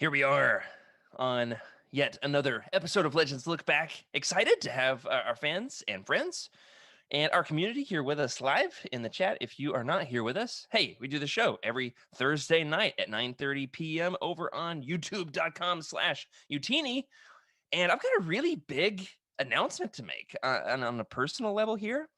Here we are on yet another episode of Legends Lookback. Excited to have our fans and friends and our community here with us live in the chat. If you are not here with us, hey, we do the show every Thursday night at 9:30 p.m. over on youtube.com/Utini. And I've got a really big announcement to make on a personal level here.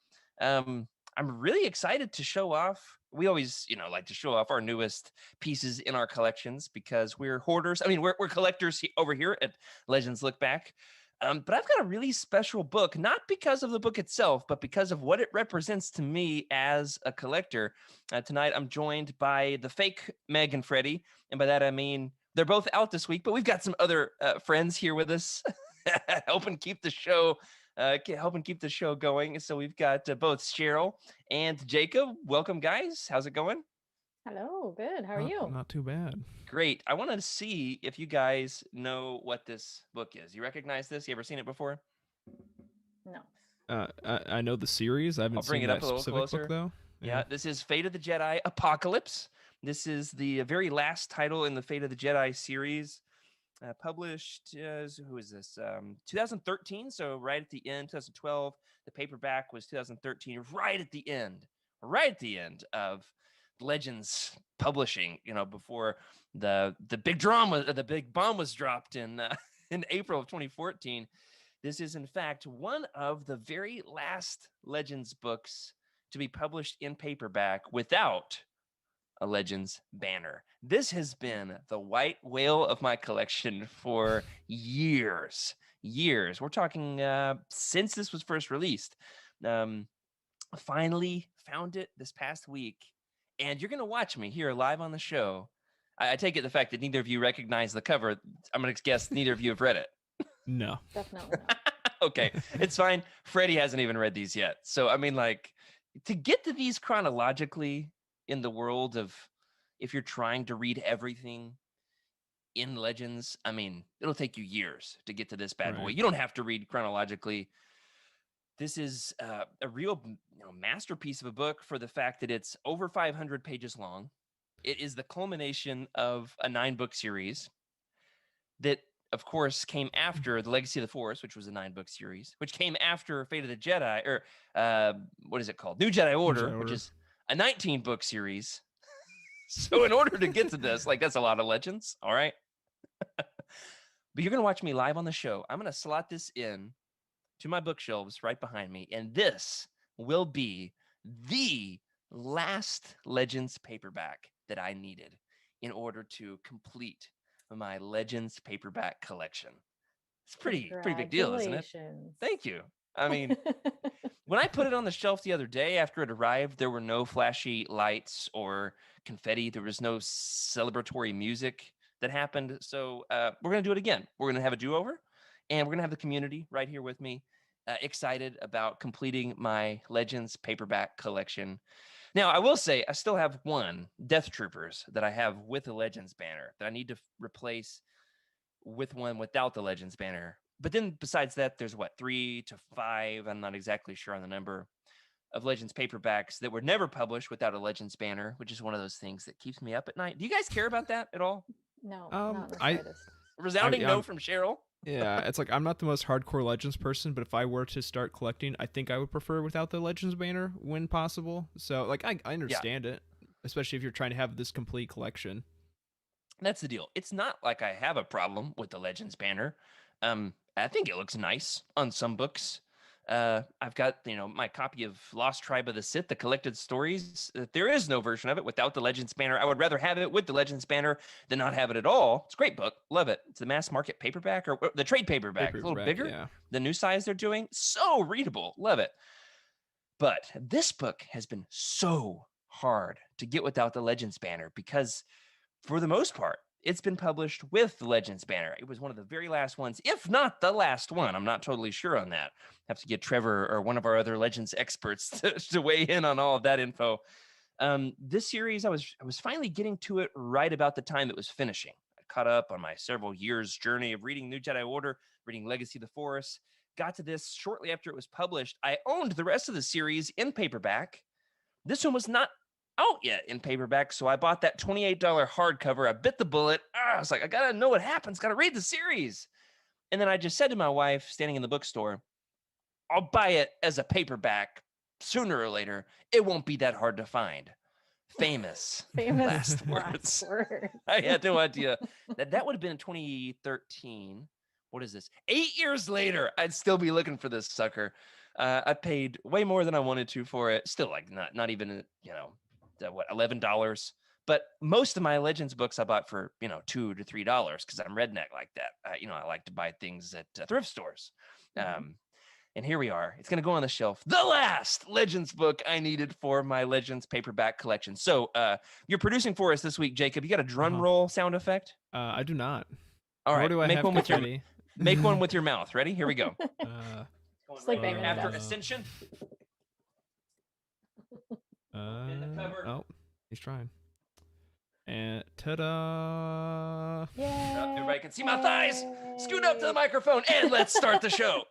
I'm really excited to show off. We always, like to show off our newest pieces in our collections because we're hoarders. I mean, we're collectors over here at Legends Lookback. But I've got a really special book, not because of the book itself, but because of what it represents to me as a collector. Tonight, I'm joined by the fake Meg and Freddie. And by that, I mean, they're both out this week, but we've got some other friends here with us helping keep the show going. So we've got both Cheryl and Jacob. Welcome, guys. How's it going? Hello, good. How are you? Not too bad. Great. I wanted to see if you guys know what this book is. You recognize this? You ever seen it before? No. I know the series. I haven't I'll bring seen it up that a little specific closer. book though. Yeah, this is Fate of the Jedi Apocalypse. This is the very last title in the Fate of the Jedi series. Published, who is this? 2013, so right at the end, 2012. The paperback was 2013, right at the end of Legends publishing. Before the big drama, the big bomb was dropped in in April of 2014. This is in fact one of the very last Legends books to be published in paperback without a Legends banner. This has been the white whale of my collection for years. We're talking since this was first released. Finally found it this past week, and you're going to watch me here live on the show. I take it the fact that neither of you recognize the cover. I'm going to guess neither of you have read it. No. Definitely not. Okay, it's fine. Freddie hasn't even read these yet. So, I mean, like, to get to these chronologically in the world of, if you're trying to read everything in Legends, I mean, it'll take you years to get to this bad boy. Right. You don't have to read chronologically. This is a real masterpiece of a book for the fact that it's over 500 pages long. It is the culmination of a 9-book series that, of course, came after The Legacy of the Force, which was a 9-book series, which came after Fate of the Jedi, or what is it called? New Jedi Order, which is a 19-book series. So in order to get to this, like, that's a lot of Legends, all right? But you're going to watch me live on the show. I'm going to slot this in to my bookshelves right behind me, and this will be the last Legends paperback that I needed in order to complete my Legends paperback collection. It's pretty big deal, isn't it? Thank you. I mean, when I put it on the shelf the other day after it arrived, there were no flashy lights or confetti. There was no celebratory music that happened. So we're going to do it again. We're going to have a do-over, and we're going to have the community right here with me, excited about completing my Legends paperback collection. Now, I will say I still have one, Death Troopers, that I have with the Legends banner that I need to replace with one without the Legends banner. But then besides that, there's 3 to 5, I'm not exactly sure on the number, of Legends paperbacks that were never published without a Legends banner, which is one of those things that keeps me up at night. Do you guys care about that at all? No, not the slightest. Resounding no from Cheryl. Yeah, it's like I'm not the most hardcore Legends person, but if I were to start collecting, I think I would prefer without the Legends banner when possible. So, like, I understand it, especially if you're trying to have this complete collection. That's the deal. It's not like I have a problem with the Legends banner. I think it looks nice on some books. I've got, my copy of Lost Tribe of the Sith, the collected stories. There is no version of it without the Legends banner. I would rather have it with the Legends banner than not have it at all. It's a great book. Love it. It's the mass market paperback, or the trade paperback. It's a little bigger. Yeah. The new size they're doing. So readable. Love it. But this book has been so hard to get without the Legends banner because, for the most part, it's been published with the Legends banner. It was one of the very last ones, if not the last one. I'm not totally sure on that. Have to get Trevor or one of our other Legends experts to weigh in on all of that info. This series, I was finally getting to it right about the time it was finishing. I caught up on my several years journey of reading New Jedi Order, reading Legacy of the Force. Got to this shortly after it was published. I owned the rest of the series in paperback. This one was not out yet in paperback, so I bought that $28 hardcover. I bit the bullet. I was like, I gotta know what happens. Gotta read the series. And then I just said to my wife, standing in the bookstore, I'll buy it as a paperback sooner or later. It won't be that hard to find. Famous last words. I had no idea that would have been in 2013. What is this? 8 years later, I'd still be looking for this sucker. I paid way more than I wanted to for it. Still, like not even $11. But most of my Legends books I bought for $2 to $3 because I'm redneck like that. I like to buy things at thrift stores. Mm-hmm. And here we are. It's going to go on the shelf. The last Legends book I needed for my Legends paperback collection. So you're producing for us this week, Jacob. You got a drum roll sound effect? I do not. All right. Do I make have one with ready? Make one with your mouth. Ready? Here we go. Just like Bangman after does. Ascension. In the cover. Oh, he's trying. And ta-da! Yay! Everybody can see my thighs. Scoot up to the microphone and let's start the show.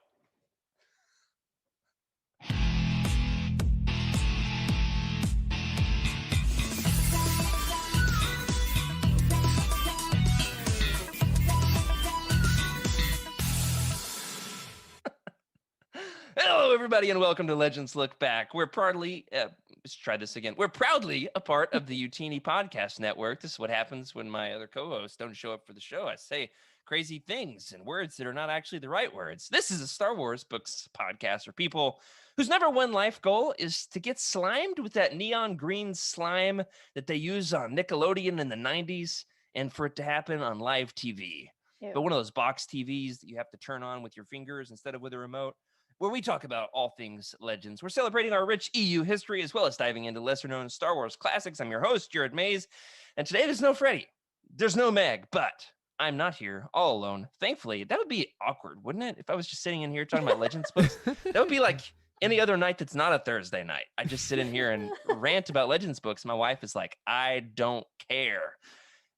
Hello, everybody, and welcome to Legends Lookback. We're proudly, let's try this again. We're proudly a part of the Utini Podcast Network. This is what happens when my other co-hosts don't show up for the show. I say crazy things and words that are not actually the right words. This is a Star Wars books podcast for people whose number one life goal is to get slimed with that neon green slime that they use on Nickelodeon in the 90s and for it to happen on live TV. Ew. But one of those box TVs that you have to turn on with your fingers instead of with a remote, where we talk about all things Legends. We're celebrating our rich EU history as well as diving into lesser-known Star Wars classics. I'm your host, Jared Mays, and today there's no Freddy. There's no Meg, but I'm not here all alone. Thankfully, that would be awkward, wouldn't it? If I was just sitting in here talking about Legends books, that would be like any other night that's not a Thursday night. I just sit in here and rant about Legends books. My wife is like, I don't care.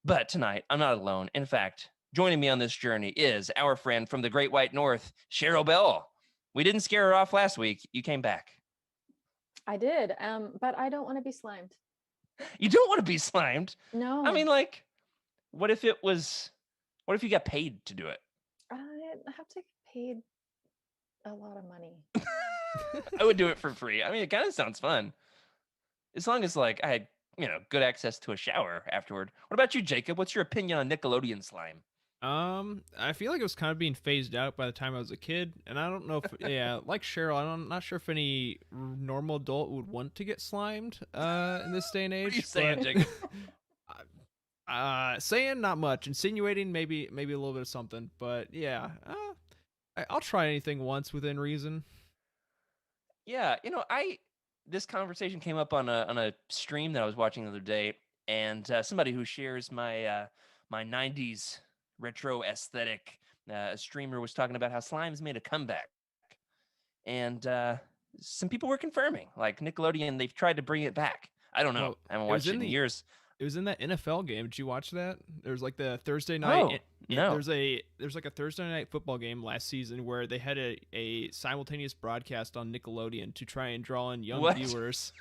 But tonight, I'm not alone. In fact, joining me on this journey is our friend from the Great White North, Cheryl Bell. We didn't scare her off last week. You came back. I did, but I don't want to be slimed. You don't want to be slimed? No. I mean, like, what if you got paid to do it? I have to get paid a lot of money. I would do it for free. I mean, it kind of sounds fun. As long as, like, I had, good access to a shower afterward. What about you, Jacob? What's your opinion on Nickelodeon slime? I feel like it was kind of being phased out by the time I was a kid, and I don't know if, like Cheryl, I'm not sure if any normal adult would want to get slimed, in this day and age. What are you saying, Jacob? Saying not much, insinuating maybe a little bit of something, but yeah, I'll try anything once within reason. Yeah, this conversation came up on a stream that I was watching the other day, and somebody who shares my 90s retro aesthetic, a streamer was talking about how slime's made a comeback, and some people were confirming, like Nickelodeon, they've tried to bring it back. I don't know. Well, I haven't watched it in years. It was in that NFL game. Did you watch that? There's like the Thursday night. No. There's like a Thursday night football game last season where they had a simultaneous broadcast on Nickelodeon to try and draw in young viewers.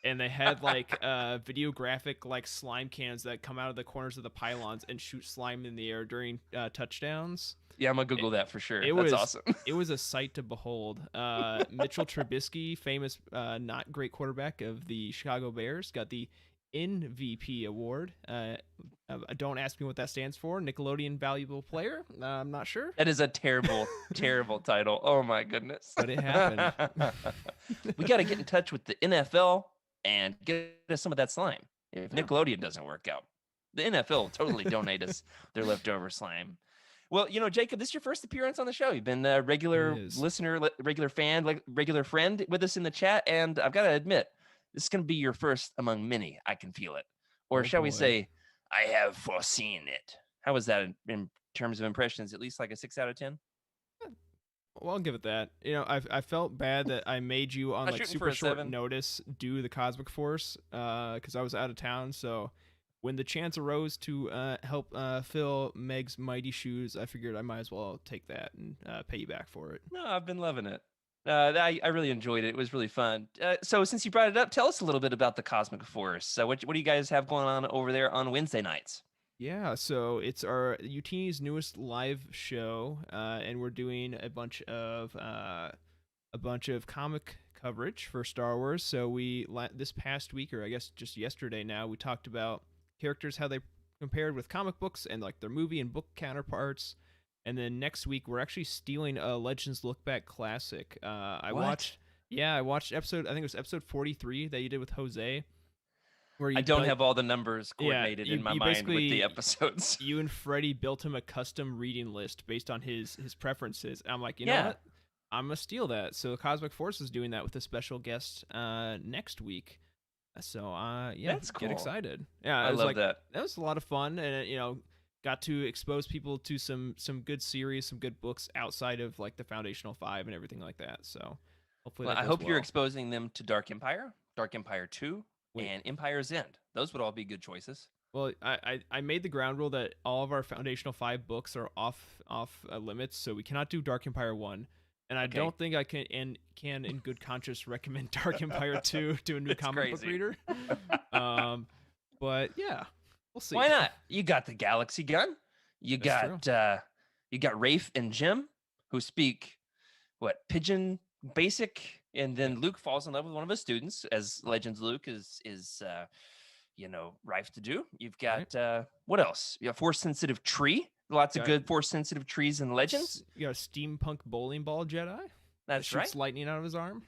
And they had like videographic like slime cans that come out of the corners of the pylons and shoot slime in the air during touchdowns. Yeah, I'm gonna Google that for sure. That's was awesome. It was a sight to behold. Mitchell Trubisky, famous not great quarterback of the Chicago Bears, got the MVP award. Don't ask me what that stands for. Nickelodeon Valuable Player. I'm not sure. That is a terrible, terrible title. Oh my goodness. But it happened. We got to get in touch with the NFL and get us some of that slime. If Nickelodeon doesn't work out, the NFL will totally donate us their leftover slime. Well, Jacob, this is your first appearance on the show. You've been a regular listener, regular fan, like regular friend with us in the chat. And I've got to admit, this is going to be your first among many. I can feel it. Or shall we say, I have foreseen it. How was that in terms of impressions? At least like a 6 out of 10? Well, I'll give it that. I felt bad that I made you on like super short notice do the Cosmic Force because I was out of town. So when the chance arose to help fill Meg's mighty shoes, I figured I might as well take that and pay you back for it. No, I've been loving it. I really enjoyed it. It was really fun. So since you brought it up, tell us a little bit about the Cosmic Force. So what do you guys have going on over there on Wednesday nights? Yeah, so it's our UT's newest live show, and we're doing a bunch of comic coverage for Star Wars. So this past week, or I guess just yesterday now, we talked about characters, how they compared with comic books and like their movie and book counterparts. And then next week we're actually stealing a Legends Lookback classic. What? I watched episode, I think it was episode 43 that you did with Jose, where I you don't have all the numbers yeah, coordinated in my you mind with the basically episodes. you and Freddie built him a custom reading list based on his preferences. And I'm like, you know Yeah. what? I'm gonna steal that. So Cosmic Force is doing that with a special guest next week. So yeah, That's get cool. excited. Yeah, I it was love like that. that was a lot of fun, and got to expose people to some good series, some good books outside of like the Foundational 5 and everything like that. So hopefully Well, that I goes hope you're well. exposing them to Dark Empire, Dark Empire 2, Wait. and Empire's End. Those would all be good choices. Well, I made the ground rule that all of our Foundational 5 books are off limits, so we cannot do Dark Empire 1. And I Okay. don't think I can in good conscience recommend Dark Empire 2 to a new It's comic book crazy. reader. But yeah, we'll see. Why not? You got the Galaxy Gun. You That's got Rafe and Jim, who speak Pigeon Basic, and then Luke falls in love with one of his students, as Legends Luke is rife to do. You've got what else? You have Force Sensitive Tree. Lots of Got- good Force Sensitive trees in Legends. You got a steampunk bowling ball Jedi that That's right. shoots lightning out of his arm.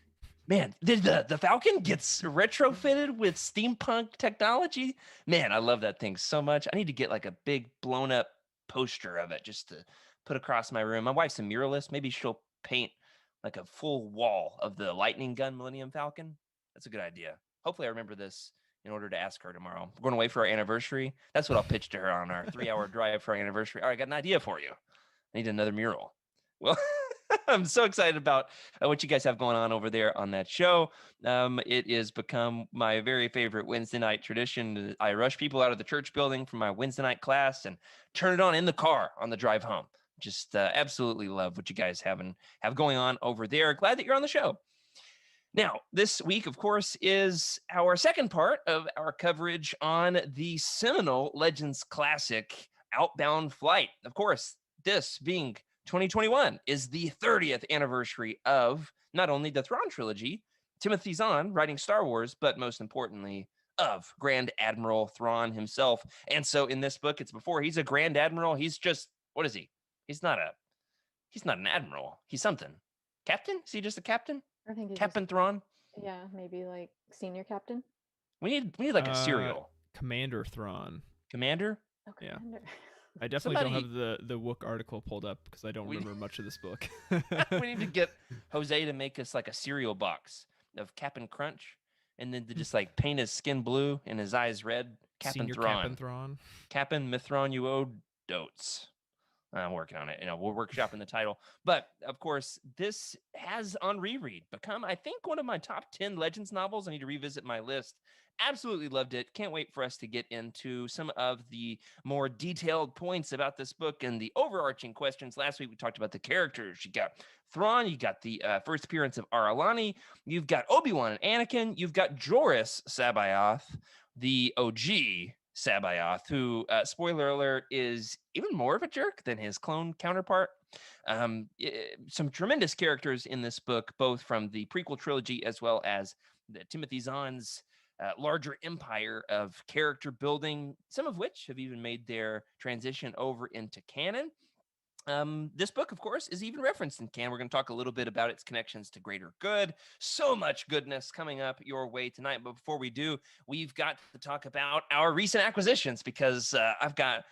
Man, the Falcon gets retrofitted with steampunk technology. Man, I love that thing so much. I need to get like a big blown up poster of it just to put across my room. My wife's a muralist. Maybe she'll paint like a full wall of the Lightning Gun Millennium Falcon. That's a good idea. Hopefully I remember this in order to ask her tomorrow. We're going away for our anniversary. That's what I'll pitch to her on our 3-hour drive for our anniversary. All right, I got an idea for you. I need another mural. Well, I'm so excited about what you guys have going on over there on that show. It has become my very favorite Wednesday night tradition. I rush people out of the church building from my Wednesday night class and turn it on in the car on the drive home. Just absolutely love what you guys have going on over there. Glad that you're on the show. Now, this week, of course, is our second part of our coverage on the seminal Legends classic, Outbound Flight. Of course, this being 2021 is the 30th anniversary of not only the Thrawn trilogy, Timothy Zahn writing Star Wars, but most importantly, of Grand Admiral Thrawn himself. And so in this book, it's before he's a Grand Admiral. He's just, what is he? He's not an admiral. He's something. Captain? Is he just a captain? I think he's Captain Thrawn? yeah, maybe like senior captain. We need like a cereal. Commander Thrawn. Commander? Oh, Yeah. commander. I definitely don't have the Wook article pulled up because I don't remember much of this book. We need to get Jose to make us like a cereal box of Cap'n Crunch, and then to just like paint his skin blue and his eyes red. Cap'n Senior Thrawn. Captain Thrawn. Cap'n Mithron Uo Dotes. I'm working on it. We're workshopping the title. But of course, this has on reread become, I think, one of my top 10 Legends novels. I need to revisit my list. Absolutely loved it. Can't wait for us to get into some of the more detailed points about this book and the overarching questions. Last week, we talked about the characters. You got Thrawn, you got the first appearance of Aralani, you've got Obi-Wan and Anakin, you've got Joris Sabayoth, the OG Sabayoth, who, spoiler alert, is even more of a jerk than his clone counterpart. Some tremendous characters in this book, both from the prequel trilogy as well as the Timothy Zahn's larger empire of character building, some of which have even made their transition over into canon. This book, of course, is even referenced in canon. We're going to talk a little bit about its connections to greater good. So much goodness coming up your way tonight. But before we do, we've got to talk about our recent acquisitions, because I've got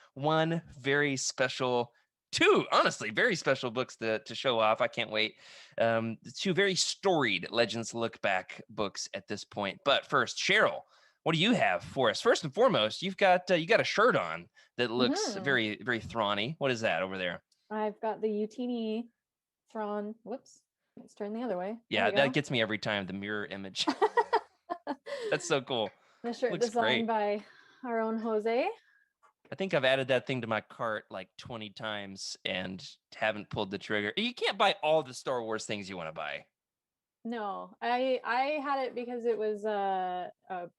two, honestly, very special books to show off. I can't wait. Two very storied Legends Lookback books at this point. But first, Cheryl, what do you have for us? First and foremost, you got a shirt on that looks very, very Thrawny. What is that over there? I've got the UTD Thrawn. Whoops, let's turn the other way. Yeah, that gets me every time, the mirror image. That's so cool. The shirt Looks designed great. by our own Jose. I think I've added that thing to my cart like 20 times and haven't pulled the trigger. You can't buy all the Star Wars things you want to buy. No, I had it because it was a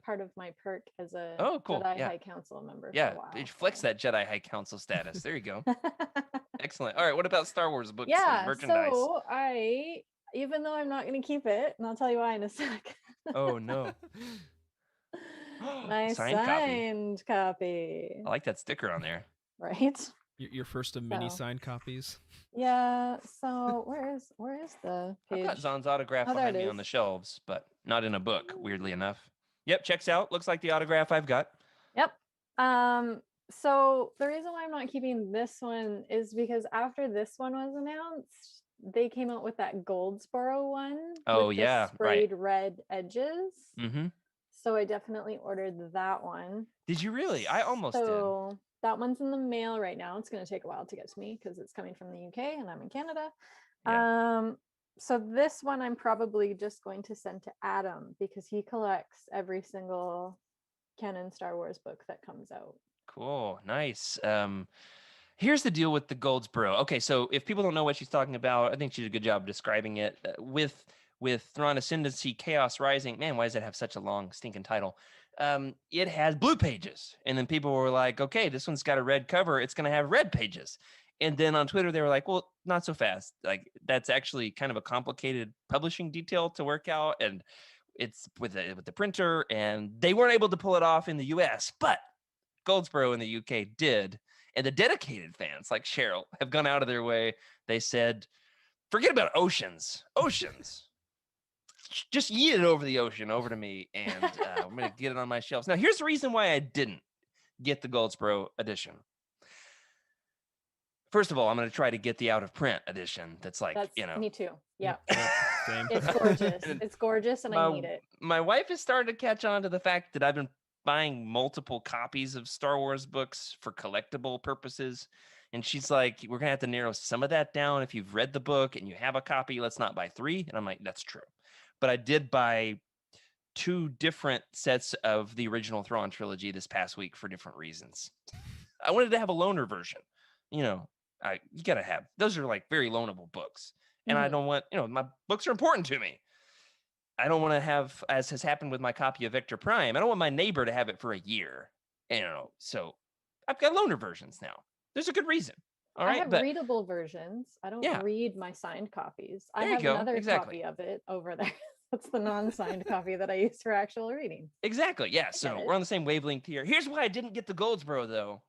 part of my perk as a Oh, cool. Jedi Yeah. High Council member for Yeah. a while. It flex so. that Jedi High Council status. There you go. Excellent. All right. What about Star Wars books and Yeah, merchandise? so even though I'm not going to keep it, and I'll tell you why in a sec. Oh no. My Signed copy. signed copy. I like that sticker on there. Right? Your first of many So. signed copies. Yeah, so where is the I've got page? Zahn's autograph Oh, there behind it me on the is. shelves, but not in a book, weirdly enough. Yep, checks out. Looks like the autograph I've got. Yep. So the reason why I'm not keeping this one is because after this one was announced, they came out with that Goldsboro one Oh, with yeah, the sprayed red edges. Mm-hmm. So I definitely ordered that one. Did you really? I almost did. So that one's in the mail right now. It's going to take a while to get to me because it's coming from the UK and I'm in Canada. Yeah. So this one I'm probably just going to send to Adam because he collects every single canon Star Wars book that comes out. Cool. Nice. Here's the deal with the Goldsboro. Okay, so if people don't know what she's talking about, I think she did a good job describing it. With Thrawn Ascendancy, Chaos Rising. Man, why does that have such a long stinking title? It has blue pages, and then people were like, "Okay, this one's got a red cover. It's going to have red pages." And then on Twitter, they were like, "Well, not so fast. Like that's actually kind of a complicated publishing detail to work out, and it's with the printer, and they weren't able to pull it off in the U.S., but Goldsboro in the UK did." And the dedicated fans like Cheryl have gone out of their way. They said, forget about oceans. Just yeet it over the ocean over to me, and I'm going to get it on my shelves. Now, here's the reason why I didn't get the Goldsboro edition. First of all, I'm going to try to get the out of print edition. That's me too. Yeah. Same. It's gorgeous. It's gorgeous, and I need it. My wife has started to catch on to the fact that I've been buying multiple copies of Star Wars books for collectible purposes. And she's like, we're going to have to narrow some of that down. If you've read the book and you have a copy, let's not buy 3. And I'm like, that's true. But I did buy 2 different sets of the original Thrawn trilogy this past week for different reasons. I wanted to have a loaner version. You got to have, those are like very loanable books. And I don't want, my books are important to me. I don't want to have, as has happened with my copy of Victor Prime, I don't want my neighbor to have it for a year. So I've got loaner versions now. There's a good reason. All right. I have readable versions. I don't read my signed copies. I have another copy of it over there. That's the non-signed copy that I use for actual reading. Exactly. Yeah. So we're on the same wavelength here. Here's why I didn't get the Goldsboro, though.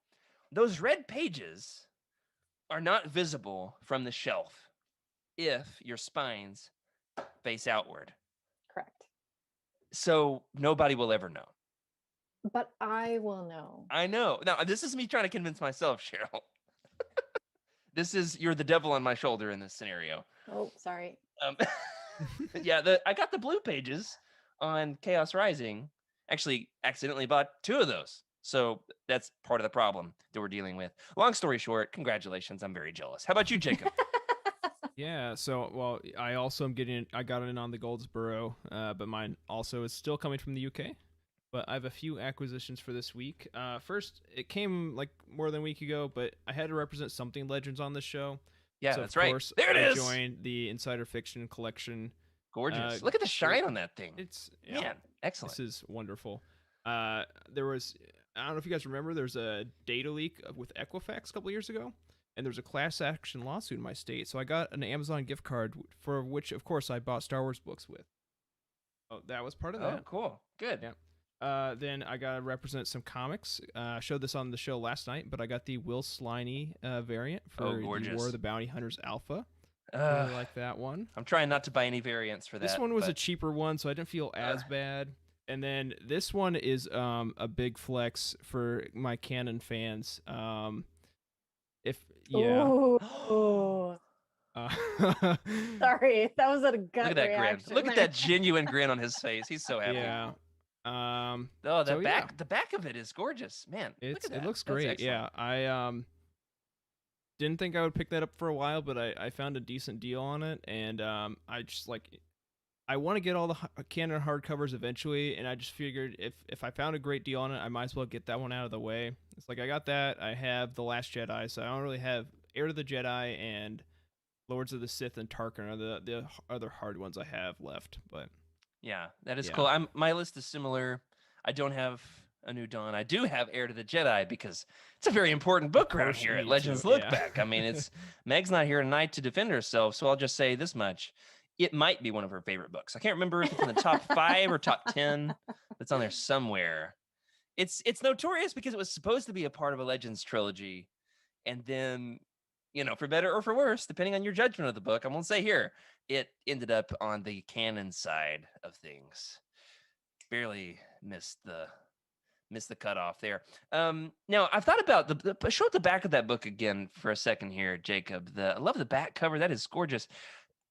Those red pages are not visible from the shelf if your spines face outward. Correct. So nobody will ever know. But I will know. I know. Now, this is me trying to convince myself, Cheryl. You're the devil on my shoulder in this scenario. Oh, sorry. Yeah, I got the blue pages on Chaos Rising. Actually, accidentally bought 2 of those. So that's part of the problem that we're dealing with. Long story short, congratulations. I'm very jealous. How about you, Jacob? Yeah, so, I also I got in on the Goldsboro, but mine also is still coming from the UK. But I have a few acquisitions for this week. First, it came like more than a week ago, but I had to represent something Legends on this show. Yeah, so that's right. There it is. I joined the Insider Fiction collection. Gorgeous. Look at the shine on that thing. Man, excellent. This is wonderful. There was, I don't know if you guys remember, there's a data leak with Equifax a couple years ago, and there was a class action lawsuit in my state. So I got an Amazon gift card for which, of course, I bought Star Wars books with. Oh, that was part of that. Oh, cool. Good. Yeah. Then I got to represent some comics. I showed this on the show last night, but I got the Will Sliney variant for the War of the Bounty Hunters Alpha. I really like that one. I'm trying not to buy any variants for that. This one was a cheaper one, so I didn't feel as bad. And then this one is a big flex for my canon fans. Ooh. Sorry, that was a gut Look at that reaction. grin. Look at that genuine grin on his face. He's so happy. Yeah. The back of it is gorgeous, man. It looks great. Yeah, I didn't think I would pick that up for a while, but I found a decent deal on it, and I just I want to get all the canon hardcovers eventually, and I just figured if I found a great deal on it, I might as well get that one out of the way. It's like I got that. I have The Last Jedi, so I don't really have Heir to the Jedi and Lords of the Sith and Tarkin are the other hard ones I have left, but yeah, that is cool. My list is similar. I don't have A New Dawn. I do have Heir to the Jedi because it's a very important book around here at Legends Lookback. I mean, it's Meg's not here tonight to defend herself, so I'll just say this much. It might be one of her favorite books. I can't remember if it's in the top 5 or top 10. It's on there somewhere. It's notorious because it was supposed to be a part of a Legends trilogy, and then, for better or for worse, depending on your judgment of the book, I won't say here, it ended up on the canon side of things. Barely missed the cutoff there. Now I've thought about show the back of that book again for a second here, Jacob. I love the back cover. That is gorgeous.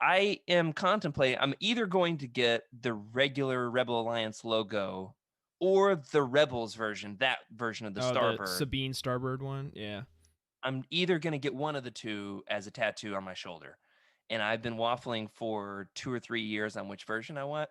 I am contemplating, I'm either going to get the regular Rebel Alliance logo or the Rebels version, that version of the Starbird. The Sabine Starbird one, yeah. I'm either going to get one of the two as a tattoo on my shoulder. And I've been waffling for 2 or 3 years on which version I want.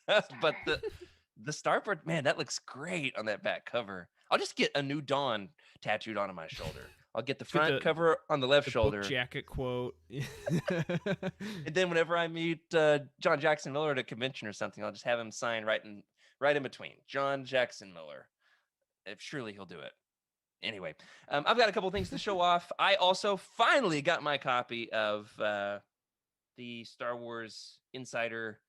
But the Starbird, man, that looks great on that back cover. I'll just get A New Dawn tattooed onto my shoulder. I'll get the front cover on the left shoulder. Book jacket quote. And then whenever I meet John Jackson Miller at a convention or something, I'll just have him sign right in between. John Jackson Miller. Surely he'll do it. Anyway, I've got a couple things to show off. I also finally got my copy of the Star Wars Insider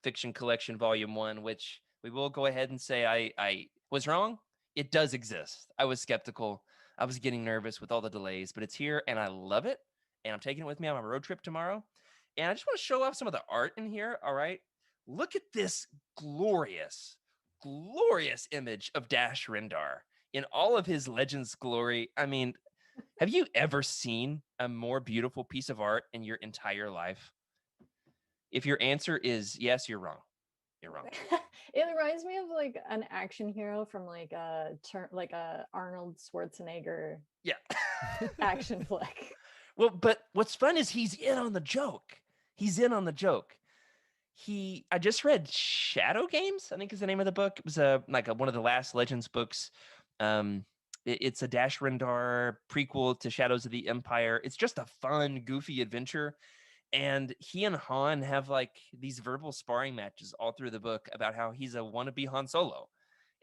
Fiction Collection Volume 1, which we will go ahead and say I was wrong. It does exist. I was skeptical. I was getting nervous with all the delays, but it's here and I love it. And I'm taking it with me on my road trip tomorrow. And I just want to show off some of the art in here. All right. Look at this glorious, glorious image of Dash Rendar in all of his Legends glory. I mean, have you ever seen a more beautiful piece of art in your entire life? If your answer is yes, you're wrong. You're wrong. It reminds me of like an action hero from like a Arnold Schwarzenegger action flick. Well, but what's fun is he's in on the joke. I just read Shadow Games, I think is the name of the book. It was one of the last Legends books. It's a Dash Rendar prequel to Shadows of the Empire. It's just a fun, goofy adventure. And he and Han have like these verbal sparring matches all through the book about how he's a wannabe Han Solo.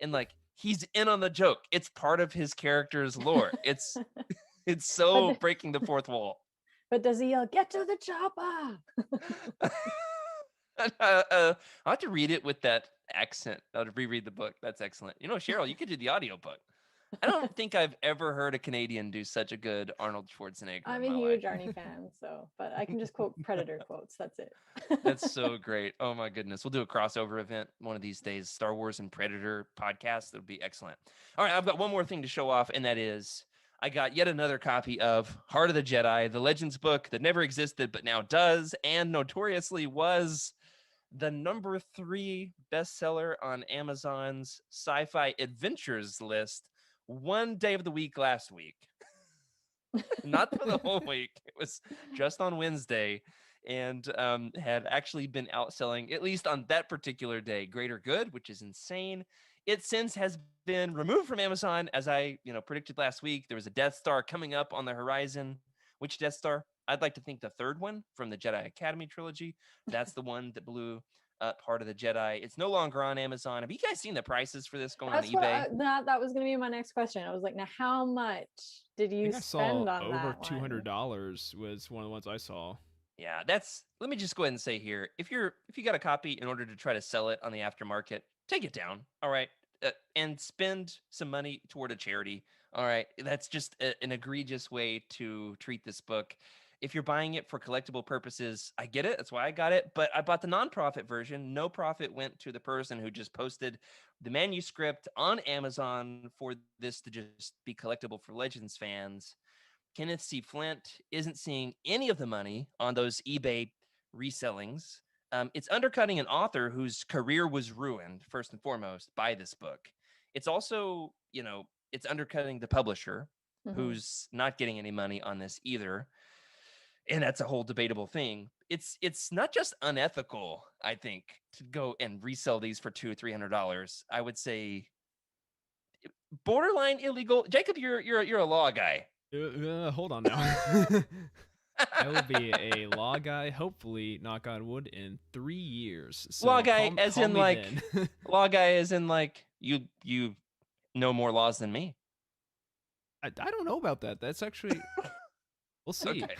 And like, he's in on the joke. It's part of his character's lore. It's so breaking the fourth wall. But does he yell, "Get to the chopper"? I'll have to read it with that accent. I'll reread the book. That's excellent. Cheryl, you could do the audiobook. I don't think I've ever heard a Canadian do such a good Arnold Schwarzenegger. I'm a huge Arnie fan, but I can just quote Predator quotes. That's it. That's so great. Oh my goodness. We'll do a crossover event one of these days, Star Wars and Predator podcast. That'll be excellent. All right, I've got one more thing to show off, and that is I got yet another copy of Heart of the Jedi, the Legends book that never existed but now does, and notoriously was the number 3 bestseller on Amazon's sci-fi adventures list one day of the week last week. Not for the whole week. It was just on Wednesday, and had actually been outselling, at least on that particular day, Greater Good, which is insane. It since has been removed from Amazon, as I predicted last week. There was a Death Star coming up on the horizon. Which Death Star? I'd like to think the third one from the Jedi Academy trilogy. That's the one that blew up Heart of the Jedi. It's no longer on Amazon. Have you guys seen the prices for this going on eBay? That was going to be my next question. I was like, now how much did you spend on that? Over $200 was one of the ones I saw. Yeah, let me just go ahead and say here, if you got a copy in order to try to sell it on the aftermarket, take it down. All right. And spend some money toward a charity. All right. That's just an egregious way to treat this book. If you're buying it for collectible purposes, I get it. That's why I got it. But I bought the nonprofit version. No profit went to the person who just posted the manuscript on Amazon for this to just be collectible for Legends fans. Kenneth C. Flint isn't seeing any of the money on those eBay resellings. It's undercutting an author whose career was ruined, first and foremost, by this book. It's also, it's undercutting the publisher, who's not getting any money on this either. And that's a whole debatable thing. It's not just unethical, I think, to go and resell these for $200 or $300. I would say borderline illegal. Jacob, you're a law guy. Hold on now. I will be a law guy, hopefully, knock on wood, in 3 years. So Law guy, as call in me like then. law guy, as in like you know more laws than me. I don't know about that. That's actually, we'll see. Okay.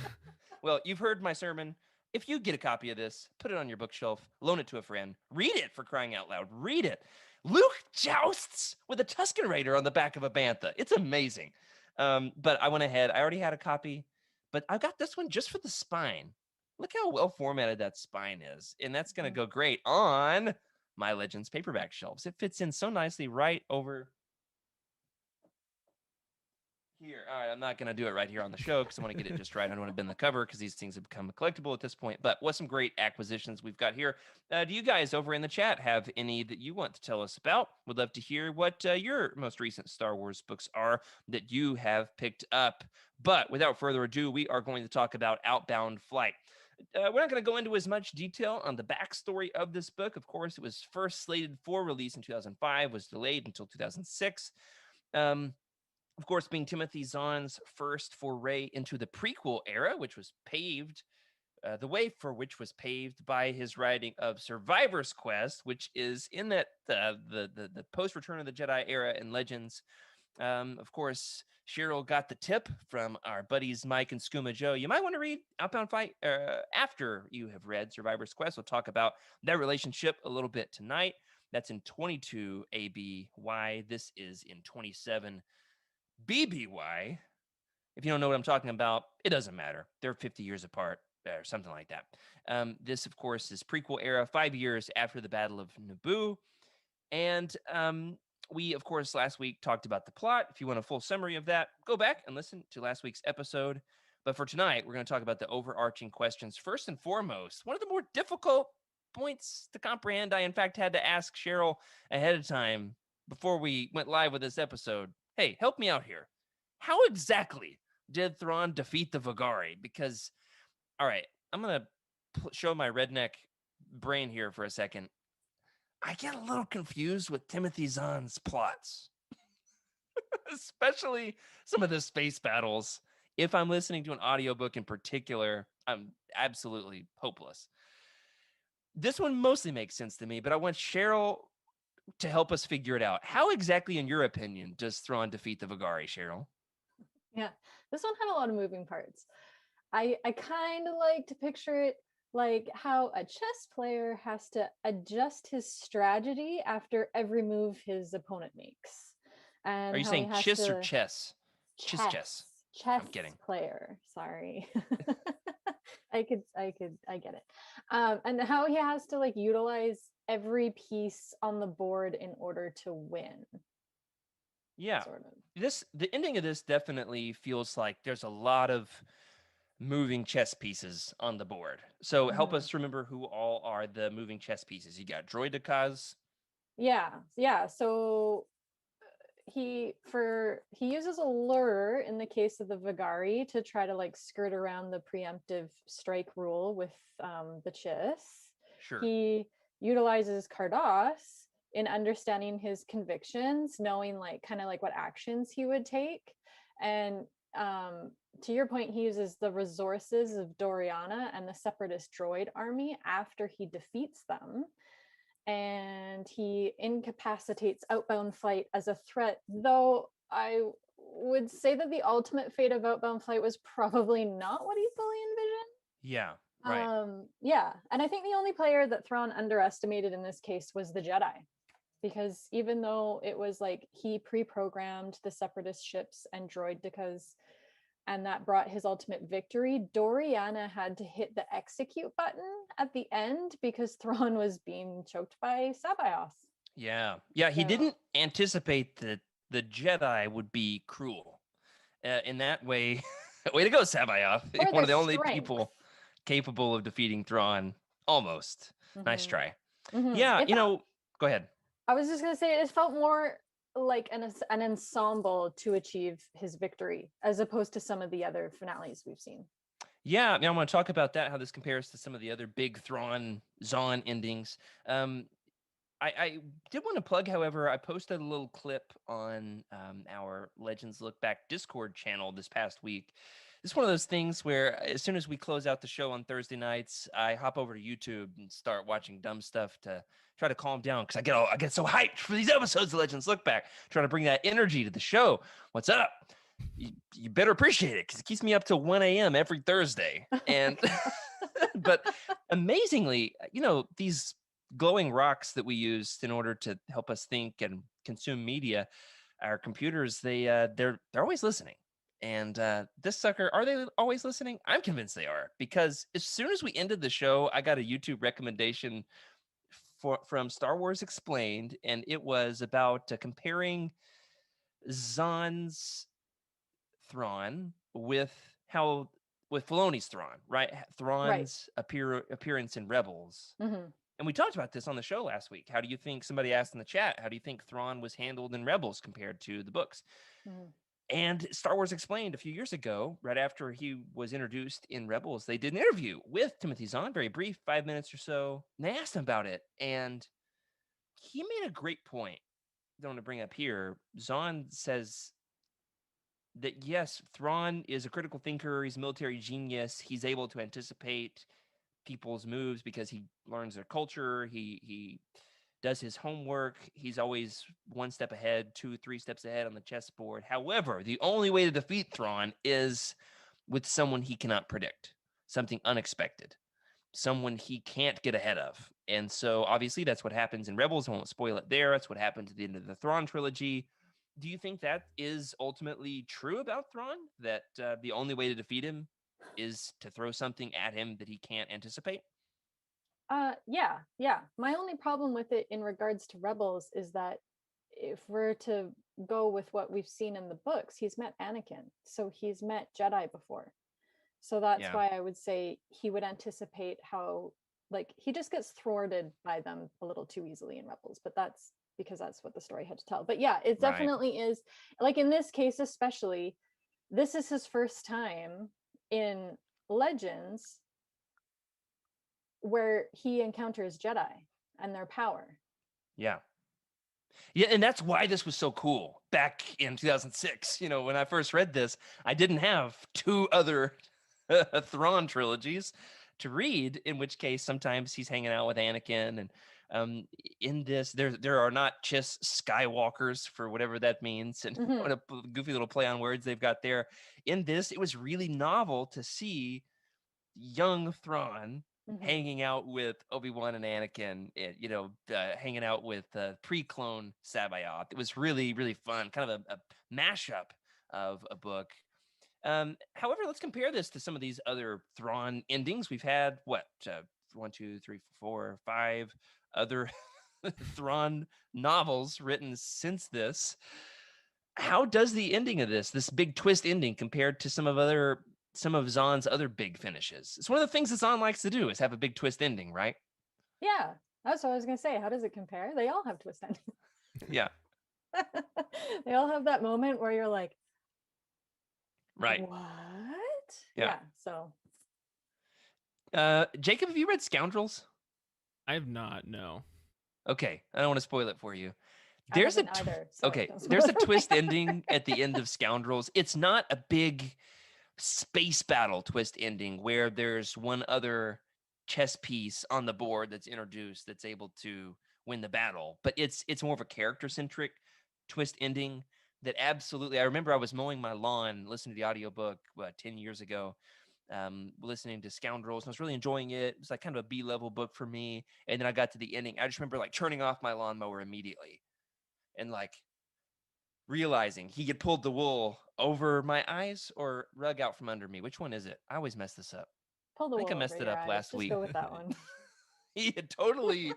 Well, you've heard my sermon. If you get a copy of this, put it on your bookshelf, loan it to a friend, read it for crying out loud. Read it. Luke jousts with a Tusken Raider on the back of a bantha. It's amazing. But I went ahead. I already had a copy, but I got this one just for the spine. Look how well formatted that spine is. And that's going to go great on my Legends paperback shelves. It fits in so nicely right over here. All right, I'm not going to do it right here on the show because I want to get it just right. I don't want to bend the cover because these things have become collectible at this point. But what some great acquisitions we've got here. Do you guys over in the chat have any that you want to tell us about? Would love to hear what your most recent Star Wars books are that you have picked up. But without further ado, we are going to talk about Outbound Flight. We're not going to go into as much detail on the backstory of this book. Of course, it was first slated for release in 2005, was delayed until 2006. Of course, being Timothy Zahn's first foray into the prequel era, which was paved, the way for which was paved by his writing of Survivor's Quest, which is in that the post Return of the Jedi era in Legends. Of course, Cheryl got the tip from our buddies Mike and Skooma Joe. You might want to read Outbound Fight after you have read Survivor's Quest. We'll talk about that relationship a little bit tonight. That's in 22 ABY. This is in 27 BBY. If you don't know what I'm talking about, it doesn't matter. They're 50 years apart or something like that. This, of course, is prequel era, 5 years after the Battle of Naboo. And we, of course, last week talked about the plot. If you want a full summary of that, go back and listen to last week's episode. But for tonight, we're going to talk about the overarching questions. First and foremost, one of the more difficult points to comprehend, I, in fact, had to ask Cheryl ahead of time before we went live with this episode. Hey, help me out here. How exactly did Thrawn defeat the Vagari? Because, all right, I'm going to show my redneck brain here for a second. I get a little confused with Timothy Zahn's plots, especially some of the space battles. If I'm listening to an audiobook in particular, I'm absolutely hopeless. This one mostly makes sense to me, but I want Cheryl to help us figure it out. How exactly, in your opinion, does Thrawn defeat the Vagari, Cheryl? Yeah, this one had a lot of moving parts. I kind of like to picture it like how a chess player has to adjust his strategy after every move his opponent makes. And Are you how saying he has chiss to or chess? Chess. Chess I'm kidding. player. Sorry. I get it. And how he has to like utilize every piece on the board in order to win. Yeah. Sort of. The ending of this definitely feels like there's a lot of moving chess pieces on the board. So help us remember who all are the moving chess pieces. You got Droidicas. Yeah. So he uses a lure in the case of the Vagari to try to like skirt around the preemptive strike rule with the Chiss. Sure. He utilizes Cardass in understanding his convictions, knowing like kind of like what actions he would take. And to your point, he uses the resources of Doriana and the Separatist droid army after he defeats them. And he incapacitates Outbound Flight as a threat, though I would say that the ultimate fate of Outbound Flight was probably not what he fully envisioned. Yeah, right. Yeah, and I think the only player that Thrawn underestimated in this case was the Jedi, because even though it was like he pre-programmed the Separatist ships and droidicas, and that brought his ultimate victory, Doriana had to hit the execute button at the end because Thrawn was being choked by Sabayoth. Yeah. He didn't anticipate that the Jedi would be cruel. In that way, way to go, Sabayoth. One of the only people capable of defeating Thrawn. Almost. Nice try. Yeah, go ahead. I was just going to say, it felt more like an ensemble to achieve his victory, as opposed to some of the other finales we've seen. Yeah, I want to talk about that, how this compares to some of the other big Thrawn Zahn endings. I did want to plug, however, I posted a little clip on our Legends Lookback Discord channel this past week It's one of those things where as soon as we close out the show on Thursday nights, I hop over to YouTube and start watching dumb stuff to try to calm down because I get so hyped for these episodes of Legends Look Back, trying to bring that energy to the show. What's up? You better appreciate it because it keeps me up till 1 a.m. every Thursday. And but amazingly, these glowing rocks that we use in order to help us think and consume media, our computers, they're always listening. And this sucker, are they always listening? I'm convinced they are, because as soon as we ended the show, I got a YouTube recommendation from Star Wars Explained, and it was about comparing Zahn's Thrawn with Filoni's Thrawn, right? Thrawn's appearance in Rebels. Mm-hmm. And we talked about this on the show last week. How do you think, somebody asked in the chat, how do you think Thrawn was handled in Rebels compared to the books? Mm-hmm. And Star Wars Explained a few years ago, right after he was introduced in Rebels, they did an interview with Timothy Zahn, very brief, 5 minutes or so. And they asked him about it. And he made a great point that I want to bring up here. Zahn says that, yes, Thrawn is a critical thinker. He's a military genius. He's able to anticipate people's moves because he learns their culture. He does his homework. He's always one step ahead, 2-3 steps ahead on the chessboard. However, the only way to defeat Thrawn is with someone he cannot predict, something unexpected, someone he can't get ahead of. And so obviously that's what happens in Rebels. I won't spoil it there. That's what happened at the end of the Thrawn trilogy. Do you think that is ultimately true about Thrawn, that the only way to defeat him is to throw something at him that he can't anticipate? Yeah. My only problem with it in regards to Rebels is that if we're to go with what we've seen in the books, he's met Anakin, so he's met Jedi before. So that's why I would say he would anticipate how, like, he just gets thwarted by them a little too easily in Rebels, but that's because that's what the story had to tell. But yeah, it definitely is, like in this case especially, this is his first time in Legends where he encounters Jedi and their power. Yeah, and that's why this was so cool back in 2006. When I first read this, I didn't have 2 other Thrawn trilogies to read, in which case sometimes he's hanging out with Anakin. And in this, there are not just Skywalkers, for whatever that means, and what a goofy little play on words they've got there. In this, it was really novel to see young Thrawn hanging out with Obi-Wan and Anakin, hanging out with pre-clone Sabayoth. It was really, really fun, kind of a mashup of a book. However, let's compare this to some of these other Thrawn endings. We've had 1, 2, 3, 4, 5 other Thrawn novels written since this. How does the ending of this big twist ending, compared to some of Zahn's other big finishes? It's one of the things that Zahn likes to do, is have a big twist ending, right? Yeah, that's what I was gonna say. How does it compare? They all have twist endings. Yeah. They all have that moment where you're like, right, what? Yeah. So Jacob, have you read Scoundrels? I have not, no. Okay, I don't want to spoil it for you. There's there's a twist ending at the end of Scoundrels. It's not a big space battle twist ending where there's one other chess piece on the board that's introduced that's able to win the battle, but it's more of a character centric twist ending that absolutely, I remember I was mowing my lawn listening to the audiobook 10 years ago, listening to Scoundrels, and I was really enjoying it. It was like kind of a B-level book for me. And then I got to the ending. I just remember like turning off my lawnmower immediately and like realizing he had pulled the wool over my eyes or rug out from under me. Which one is it? I always mess this up. Pull the I think I wool messed over it your up eyes. last Just week. go with that one. He had totally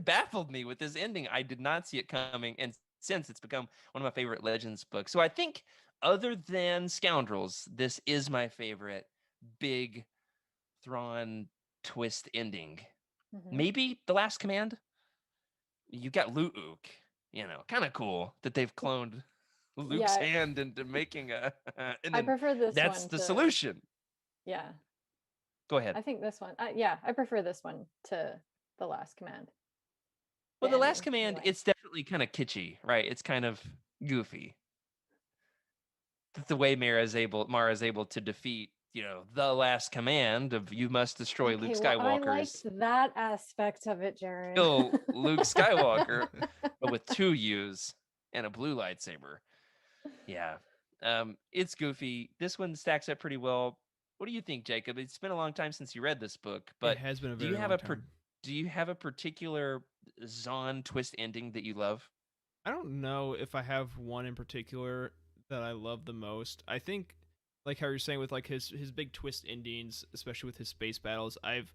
baffled me with this ending. I did not see it coming, and since it's become one of my favorite Legends books. So I think, other than Scoundrels, this is my favorite big Thrawn twist ending. Maybe The Last Command. You got Luke, kind of cool that they've cloned Luke's hand into making a. And I prefer this one. That's the solution. Yeah. Go ahead. I think this one. I prefer this one to The Last Command. Well, The Last Command, it's definitely kind of kitschy, right? It's kind of goofy. the way Mara's able to defeat, the last command of you must destroy Luke Okay, well, I liked Skywalker's that aspect of it, Jared. kill Luke Skywalker, but with 2 U's and a blue lightsaber. Yeah. It's goofy. This one stacks up pretty well. What do you think, Jacob? It's been a long time since you read this book, It but has been a do you very have long time. do you have a particular Zahn twist ending that you love? I don't know if I have one in particular that I love the most. I think, like how you're saying with like his big twist endings, especially with his space battles, I've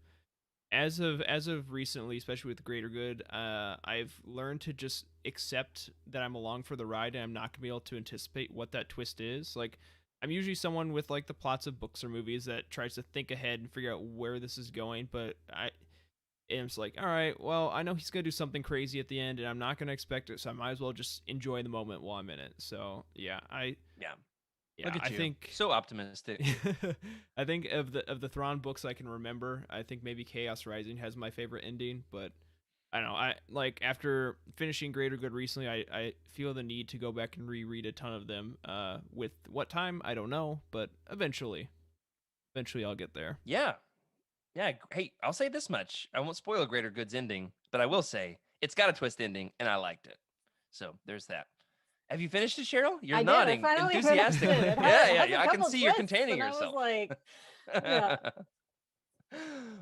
as of recently, especially with Greater Good, I've learned to just accept that I'm along for the ride and I'm not gonna be able to anticipate what that twist is. Like, I'm usually someone with like the plots of books or movies that tries to think ahead and figure out where this is going, but and it's like, all right, well, I know he's gonna do something crazy at the end, and I'm not gonna expect it, so I might as well just enjoy the moment while I'm in it. So yeah, Yeah. yeah, Look at I you. think So optimistic. I think of the Thrawn books I can remember, I think maybe Chaos Rising has my favorite ending, but I don't know. I like after finishing Greater Good recently, I feel the need to go back and reread a ton of them. With what time I don't know, but eventually I'll get there. Yeah. Yeah. Hey, I'll say this much. I won't spoil Greater Good's ending, but I will say it's got a twist ending and I liked it. So there's that. Have you finished it, Cheryl? You're I did. I nodding finally finished enthusiastically. it. It has Yeah. a I can couple see you're twists, containing and I was yourself. like, yeah.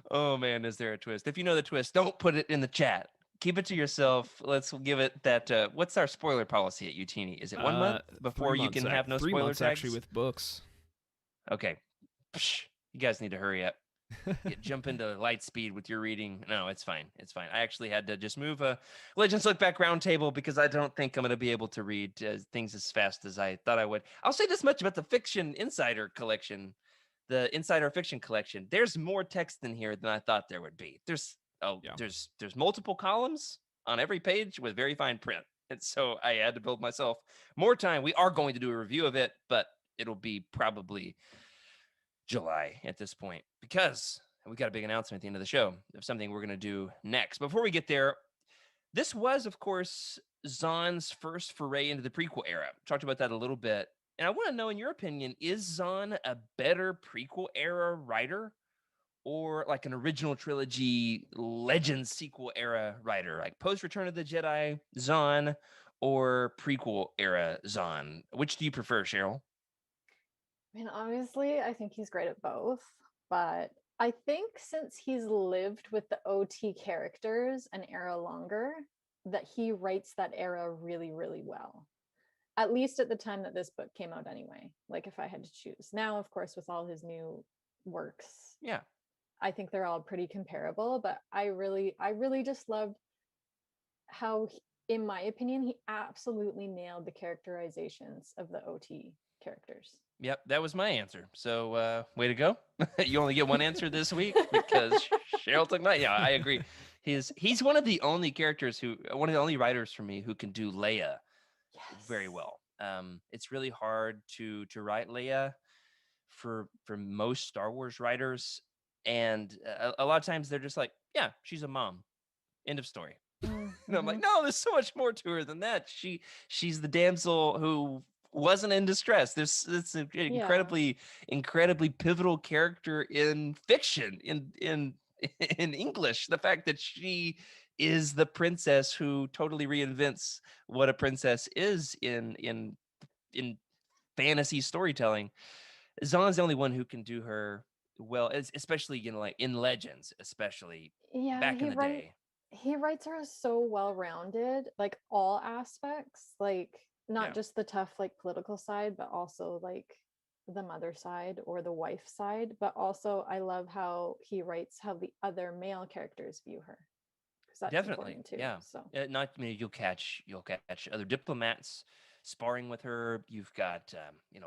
Oh man, is there a twist? If you know the twist, don't put it in the chat. Keep it to yourself. Let's give it that. What's our spoiler policy at Utini? Is it 1 month before you can have no 3 spoiler months tags? actually with books. Okay, Psh, you guys need to hurry up. Jump into light speed with your reading. No, it's fine. It's fine. I actually had to just move a Legends Lookback Roundtable because I don't think I'm going to be able to read things as fast as I thought I would. I'll say this much about the Fiction Insider collection, the Insider Fiction collection. There's more text in here than I thought there would be. There's Yeah. there's multiple columns on every page with very fine print, and so I had to build myself more time. We are going to do a review of it, but it'll be probably July at this point because we got a big announcement at the end of the show of something we're going to do next. Before we get there, this was, of course, Zahn's first foray into the prequel era. Talked about that a little bit. And I want to know, in your opinion, is Zahn a better prequel era writer or like an original trilogy Legends sequel era writer, like post Return of the Jedi Zahn or prequel era Zahn? Which do you prefer, Cheryl? I mean, obviously, I think he's great at both, but I think since he's lived with the OT characters an era longer, that he writes that era really, really well. At least at the time that this book came out, anyway. Like, if I had to choose. Now, of course, with all his new works, Yeah. I think they're all pretty comparable, but I really just loved how, in my opinion, he absolutely nailed the characterizations of the OT characters. Yep, that was my answer. So, way to go. You only get one answer this week because Cheryl took my. Yeah, I agree. He's one of the only characters one of the only writers for me who can do Leia very well. It's really hard to write Leia for most Star Wars writers, and a lot of times they're just like, yeah, she's a mom. End of story. And I'm like, no, there's so much more to her than that. She's the damsel who wasn't in distress. It's an incredibly pivotal character in fiction, in English. The fact that she is the princess who totally reinvents what a princess is in fantasy storytelling. Zahn's the only one who can do her well, especially like in Legends, especially back in the day. He writes her so well-rounded, like all aspects, like not just the tough like political side, but also like the mother side or the wife side. But also I love how he writes how the other male characters view her, because that's Definitely, important too. yeah. So Not I mean, you'll catch other diplomats sparring with her. You've got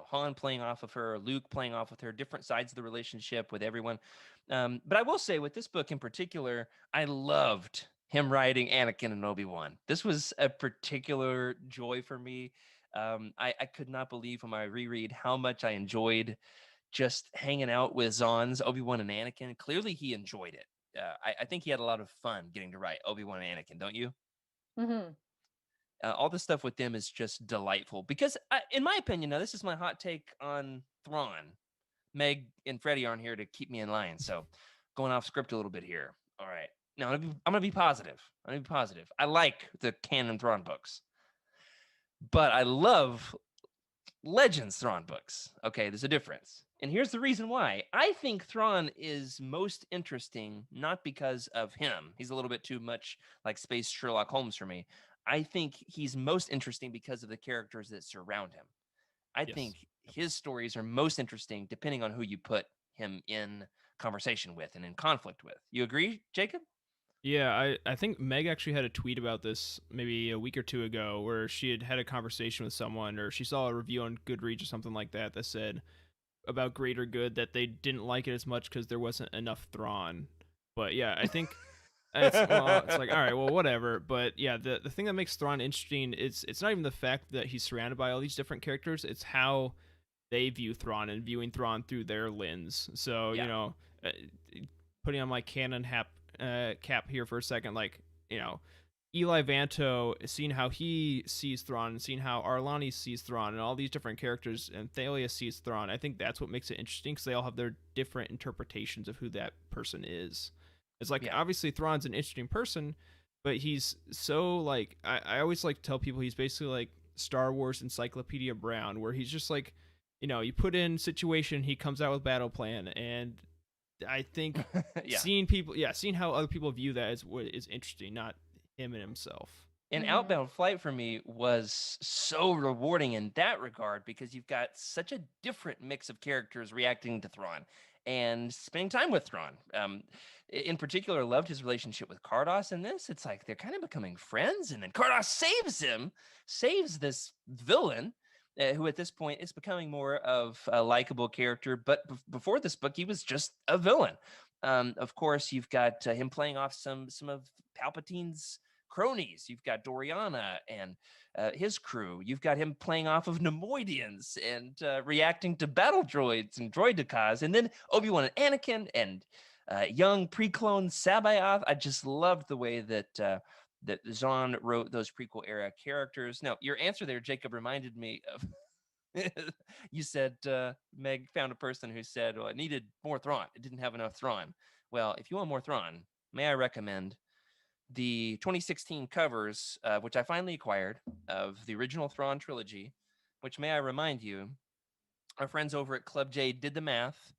Han playing off of her, Luke playing off with her, different sides of the relationship with everyone. But I will say with this book in particular, I loved him writing Anakin and Obi-Wan. This was a particular joy for me. I could not believe when I reread how much I enjoyed just hanging out with Zahn's Obi-Wan and Anakin. Clearly he enjoyed it. I think he had a lot of fun getting to write Obi-Wan and Anakin, don't you? mm-hmm. All the stuff with them is just delightful because, in my opinion, now this is my hot take on Thrawn. Meg and Freddie aren't here to keep me in line, so going off script a little bit here. All right, now I'm gonna be positive. I like the canon Thrawn books, but I love Legends Thrawn books. Okay, there's a difference. And here's the reason why. I think Thrawn is most interesting, not because of him. He's a little bit too much like space Sherlock Holmes for me. I think he's most interesting because of the characters that surround him. I think his stories are most interesting depending on who you put him in conversation with and in conflict with. You agree, Jacob? Yeah, I think Meg actually had a tweet about this maybe a week or two ago where she had a conversation with someone, or she saw a review on Goodreads or something like that that said about Greater Good that they didn't like it as much because there wasn't enough Thrawn. But yeah, I think it's like, all right, well, whatever. But yeah, the thing that makes Thrawn interesting is it's not even the fact that he's surrounded by all these different characters. It's how they view Thrawn and viewing Thrawn through their lens. So, Yeah. you know, putting on my canon cap here for a second, like, you know, Eli Vanto, seeing how he sees Thrawn and seeing how Arlani sees Thrawn and all these different characters, and Thalia sees Thrawn, I think that's what makes it interesting because they all have their different interpretations of who that person is. It's like, obviously Thrawn's an interesting person, but he's so like, I always like to tell people he's basically like Star Wars Encyclopedia Brown, where he's just like, you know, you put in situation, he comes out with battle plan, and I think seeing how other people view that is what is interesting, not him and himself. And Outbound Flight for me was so rewarding in that regard because you've got such a different mix of characters reacting to Thrawn and spending time with Thrawn. In particular, loved his relationship with Kardos in this. It's like they're kind of becoming friends, and then Kardos saves this villain who at this point is becoming more of a likable character. But before this book, he was just a villain. Of course, you've got him playing off some of Palpatine's cronies. You've got Doriana and his crew. You've got him playing off of Nemoidians and reacting to battle droids and droidicas. And then Obi-Wan and Anakin and young pre-clone Sabayoth. I just loved the way that that Zahn wrote those prequel era characters. Now, your answer there, Jacob, reminded me of you said Meg found a person who said, well, it needed more Thrawn. It didn't have enough Thrawn. Well, if you want more Thrawn, may I recommend the 2016 covers, which I finally acquired, of the original Thrawn trilogy, which, may I remind you, our friends over at Club J did the math.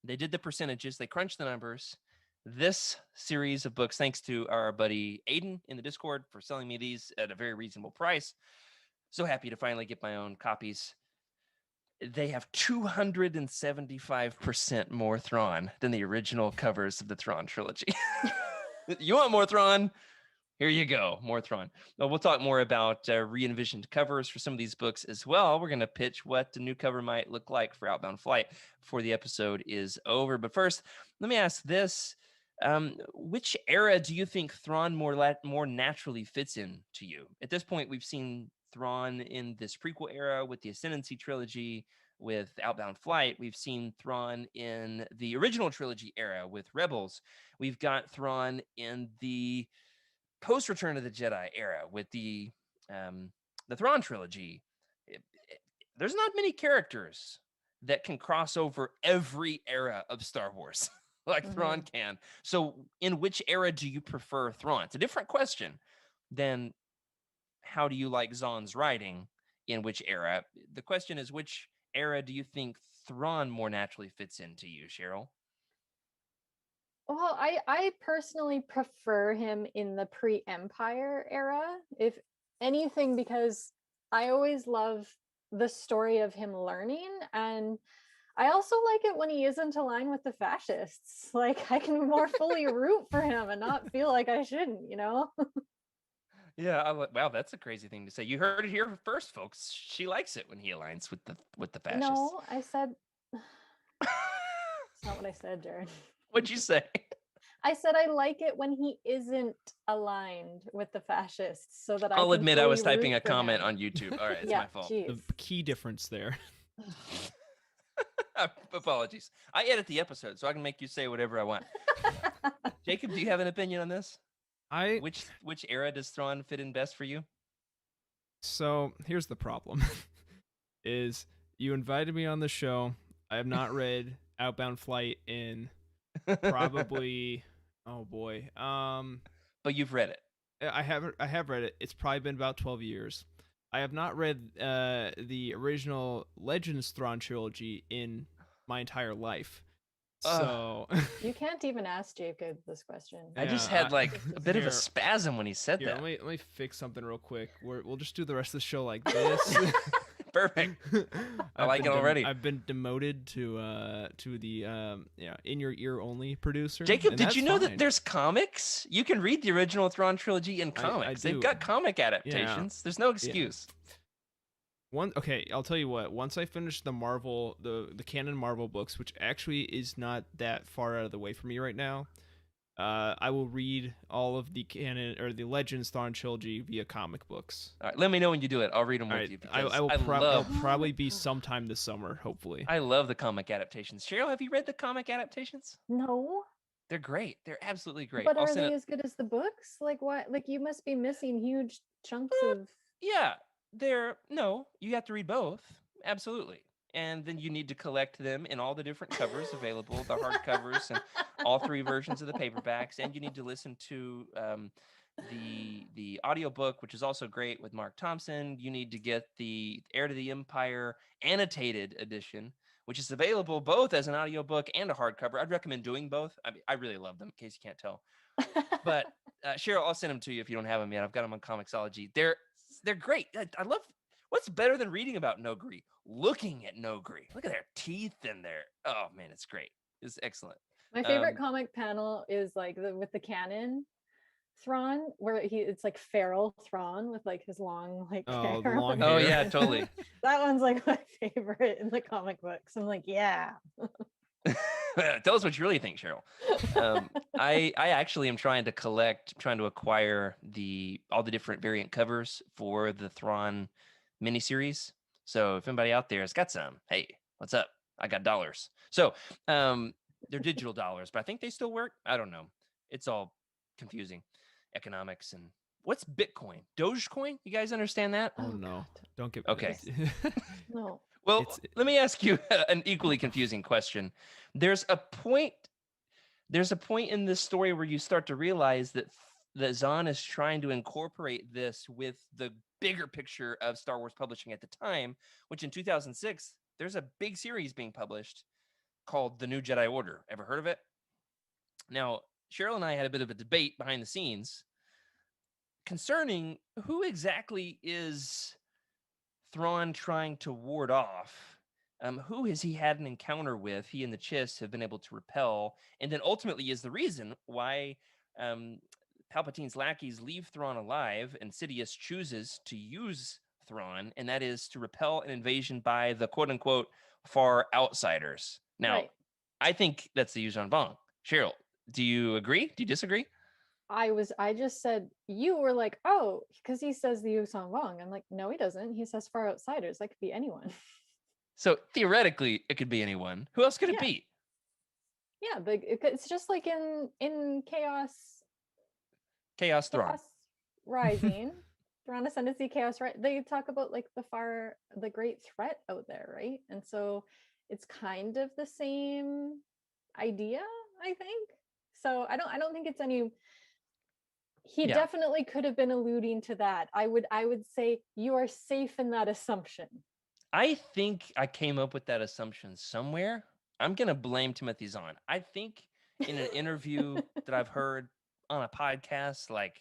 They did the percentages. They crunched the numbers. This series of books, thanks to our buddy Aiden in the Discord for selling me these at a very reasonable price. So happy to finally get my own copies. They have 275% more Thrawn than the original covers of the Thrawn trilogy. You want more Thrawn? Here you go, more Thrawn. Well, we'll talk more about re-envisioned covers for some of these books as well. We're going to pitch what the new cover might look like for Outbound Flight before the episode is over. But first, let me ask this. Which era do you think Thrawn more naturally fits in to you? At this point, we've seen Thrawn in this prequel era with the Ascendancy trilogy, with Outbound Flight. We've seen Thrawn in the original trilogy era with Rebels. We've got Thrawn in the post Return of the Jedi era with the Thrawn trilogy. There's not many characters that can cross over every era of Star Wars like Thrawn can. So in which era do you prefer Thrawn? It's a different question than how do you like Zahn's writing in which era. The question is, which era do you think Thrawn more naturally fits into you, Cheryl? Well, I personally prefer him in the pre-Empire era, if anything, because I always love the story of him learning, and I also like it when he isn't aligned with the fascists. Like, I can more fully root for him and not feel like I shouldn't, you know? Yeah, wow, that's a crazy thing to say. You heard it here first, folks. She likes it when he aligns with the fascists. No, I said it's not what I said, Jared. What'd you say? I said I like it when he isn't aligned with the fascists, so that I'll admit I was typing a for comment him. on YouTube. All right, it's Yeah, my fault. The key difference there. Apologies. I edit the episode, so I can make you say whatever I want. Jacob, do you have an opinion on this? Which era does Thrawn fit in best for you? So here's the problem: is you invited me on the show. I have not read Outbound Flight in probably, oh boy, But you've read it. I haven't. I have read it. It's probably been about 12 years. I have not read the original Legends Thrawn trilogy in my entire life. So You can't even ask Jacob this question. I just had like a bit of a spasm when he said here, that. let me fix something real quick. We'll just do the rest of the show like this. Perfect. I like it already. I've been demoted to the in your ear only producer. Jacob, did you know that there's comics? You can read the original Thrawn trilogy in comics. They've got comic adaptations. There's no excuse. Okay, I'll tell you what. Once I finish the Marvel, the canon Marvel books, which actually is not that far out of the way for me right now, I will read all of the canon or the Legends Thrawn trilogy via comic books. All right, let me know when you do it. I'll read them with you. I'll probably be sometime this summer, hopefully. I love the comic adaptations. Cheryl, have you read the comic adaptations? No. They're great. They're absolutely great. But are they as good as the books? Like what? Like you must be missing huge chunks of. Yeah, you have to read both. Absolutely. And then you need to collect them in all the different covers available, the hardcovers and all three versions of the paperbacks. And you need to listen to the audiobook, which is also great with Mark Thompson. You need to get the Heir to the Empire annotated edition, which is available both as an audiobook and a hardcover. I'd recommend doing both. I mean, I really love them, in case you can't tell. But Cheryl, I'll send them to you if you don't have them yet. I've got them on Comixology. They're great. I love. What's better than reading about Nogri? Looking at Nogri. Look at their teeth and their. Oh man, it's great. It's excellent. My favorite comic panel is like with the canon Thrawn, where it's like feral Thrawn with like his long hair. Oh yeah, totally. That one's like my favorite in the comic books. I'm like, yeah. Tell us what you really think, Cheryl. I actually am trying to acquire all the different variant covers for the Thrawn miniseries. So if anybody out there has got some, hey, what's up? I got dollars. So they're digital dollars, but I think they still work. I don't know. It's all confusing. Economics and what's Bitcoin? Dogecoin? You guys understand that? Oh no. Don't get okay. No. Well, let me ask you an equally confusing question. There's a point in this story where you start to realize that Zahn is trying to incorporate this with the bigger picture of Star Wars publishing at the time, which in 2006, there's a big series being published called The New Jedi Order. Ever heard of it? Now, Cheryl and I had a bit of a debate behind the scenes concerning who exactly is Thrawn trying to ward off. Who has he had an encounter with? He and the Chiss have been able to repel, and then ultimately is the reason why Palpatine's lackeys leave Thrawn alive, and Sidious chooses to use Thrawn, and that is to repel an invasion by the quote-unquote far outsiders. Now, right. I think that's the Yuuzhan Vong. Cheryl, do you agree? Do you disagree? I just said, you were like, oh, because he says the Yuuzhan Vong. I'm like, no, he doesn't. He says far outsiders. That could be anyone. So theoretically, it could be anyone. Who else could it be? Yeah, but it's just like in Chaos Thrawn. Rising. Thrawn Ascendancy, Chaos, right? They talk about like the great threat out there, right? And so it's kind of the same idea, I think. So I don't think it's any. He definitely could have been alluding to that. I would say you are safe in that assumption. I think I came up with that assumption somewhere. I'm going to blame Timothy Zahn. I think in an interview that I've heard on a podcast, like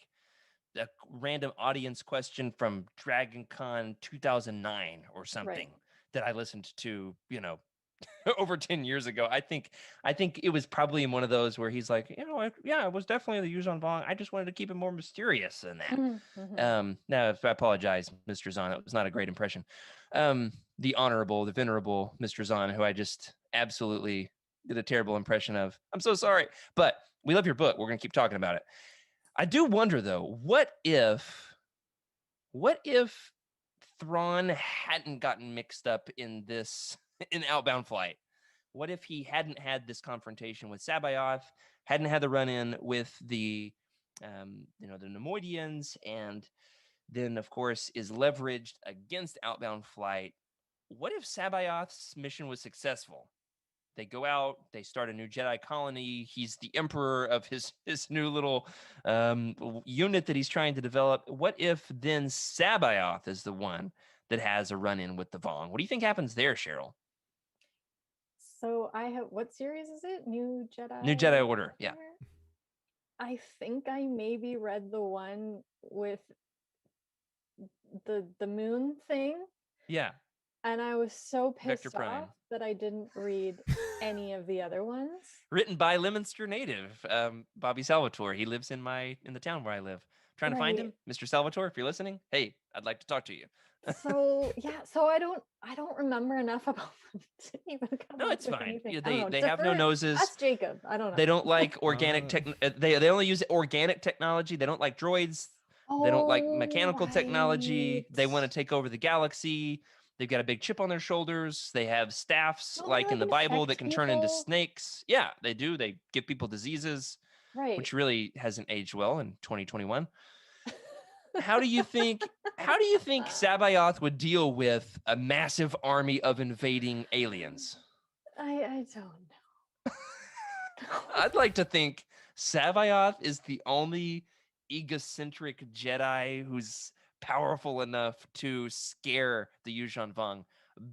a random audience question from Dragon Con 2009 or something that I listened to, over 10 years ago. I think it was probably in one of those where he's like, it was definitely the Yuuzhan Vong. I just wanted to keep it more mysterious than that. Mm-hmm. Now, I apologize, Mr. Zahn. It was not a great impression. The honorable, the venerable Mr. Zahn, who I just absolutely did a terrible impression of. I'm so sorry, but we love your book. We're going to keep talking about it. I do wonder, though, what if Thrawn hadn't gotten mixed up in Outbound Flight? What if he hadn't had this confrontation with Sabayoth, hadn't had the run-in with the Nemoidians, and then of course is leveraged against Outbound Flight. What if Sabayoth's mission was successful? They go out, they start a new Jedi colony. He's the emperor of his new little unit that he's trying to develop. What if then Sabayoth is the one that has a run-in with the Vong? What do you think happens there, Cheryl? So I have, what series is it? New New Jedi Jedi Order, yeah. I think I maybe read the one with the moon thing. Yeah. And I was so Vector pissed Prime. off that I didn't read any of the other ones. Written by Leominster native, Bobby Salvatore. He lives in the town where I live. Trying to find him, Mr. Salvatore, if you're listening. Hey, I'd like to talk to you. So I don't remember enough about them to even come No, up it's with fine. anything. They have no noses. That's Jacob. I don't know. They don't like organic tech. They only use organic technology. They don't like droids. They don't like mechanical technology. They want to take over the galaxy. They've got a big chip on their shoulders. They have staffs like in the Bible that can turn into snakes. Yeah, they do. They give people diseases, right? Which really hasn't aged well in 2021. How do you think Sabayoth would deal with a massive army of invading aliens? I don't know. I'd like to think Sabayoth is the only egocentric Jedi who's powerful enough to scare the Yuuzhan Vong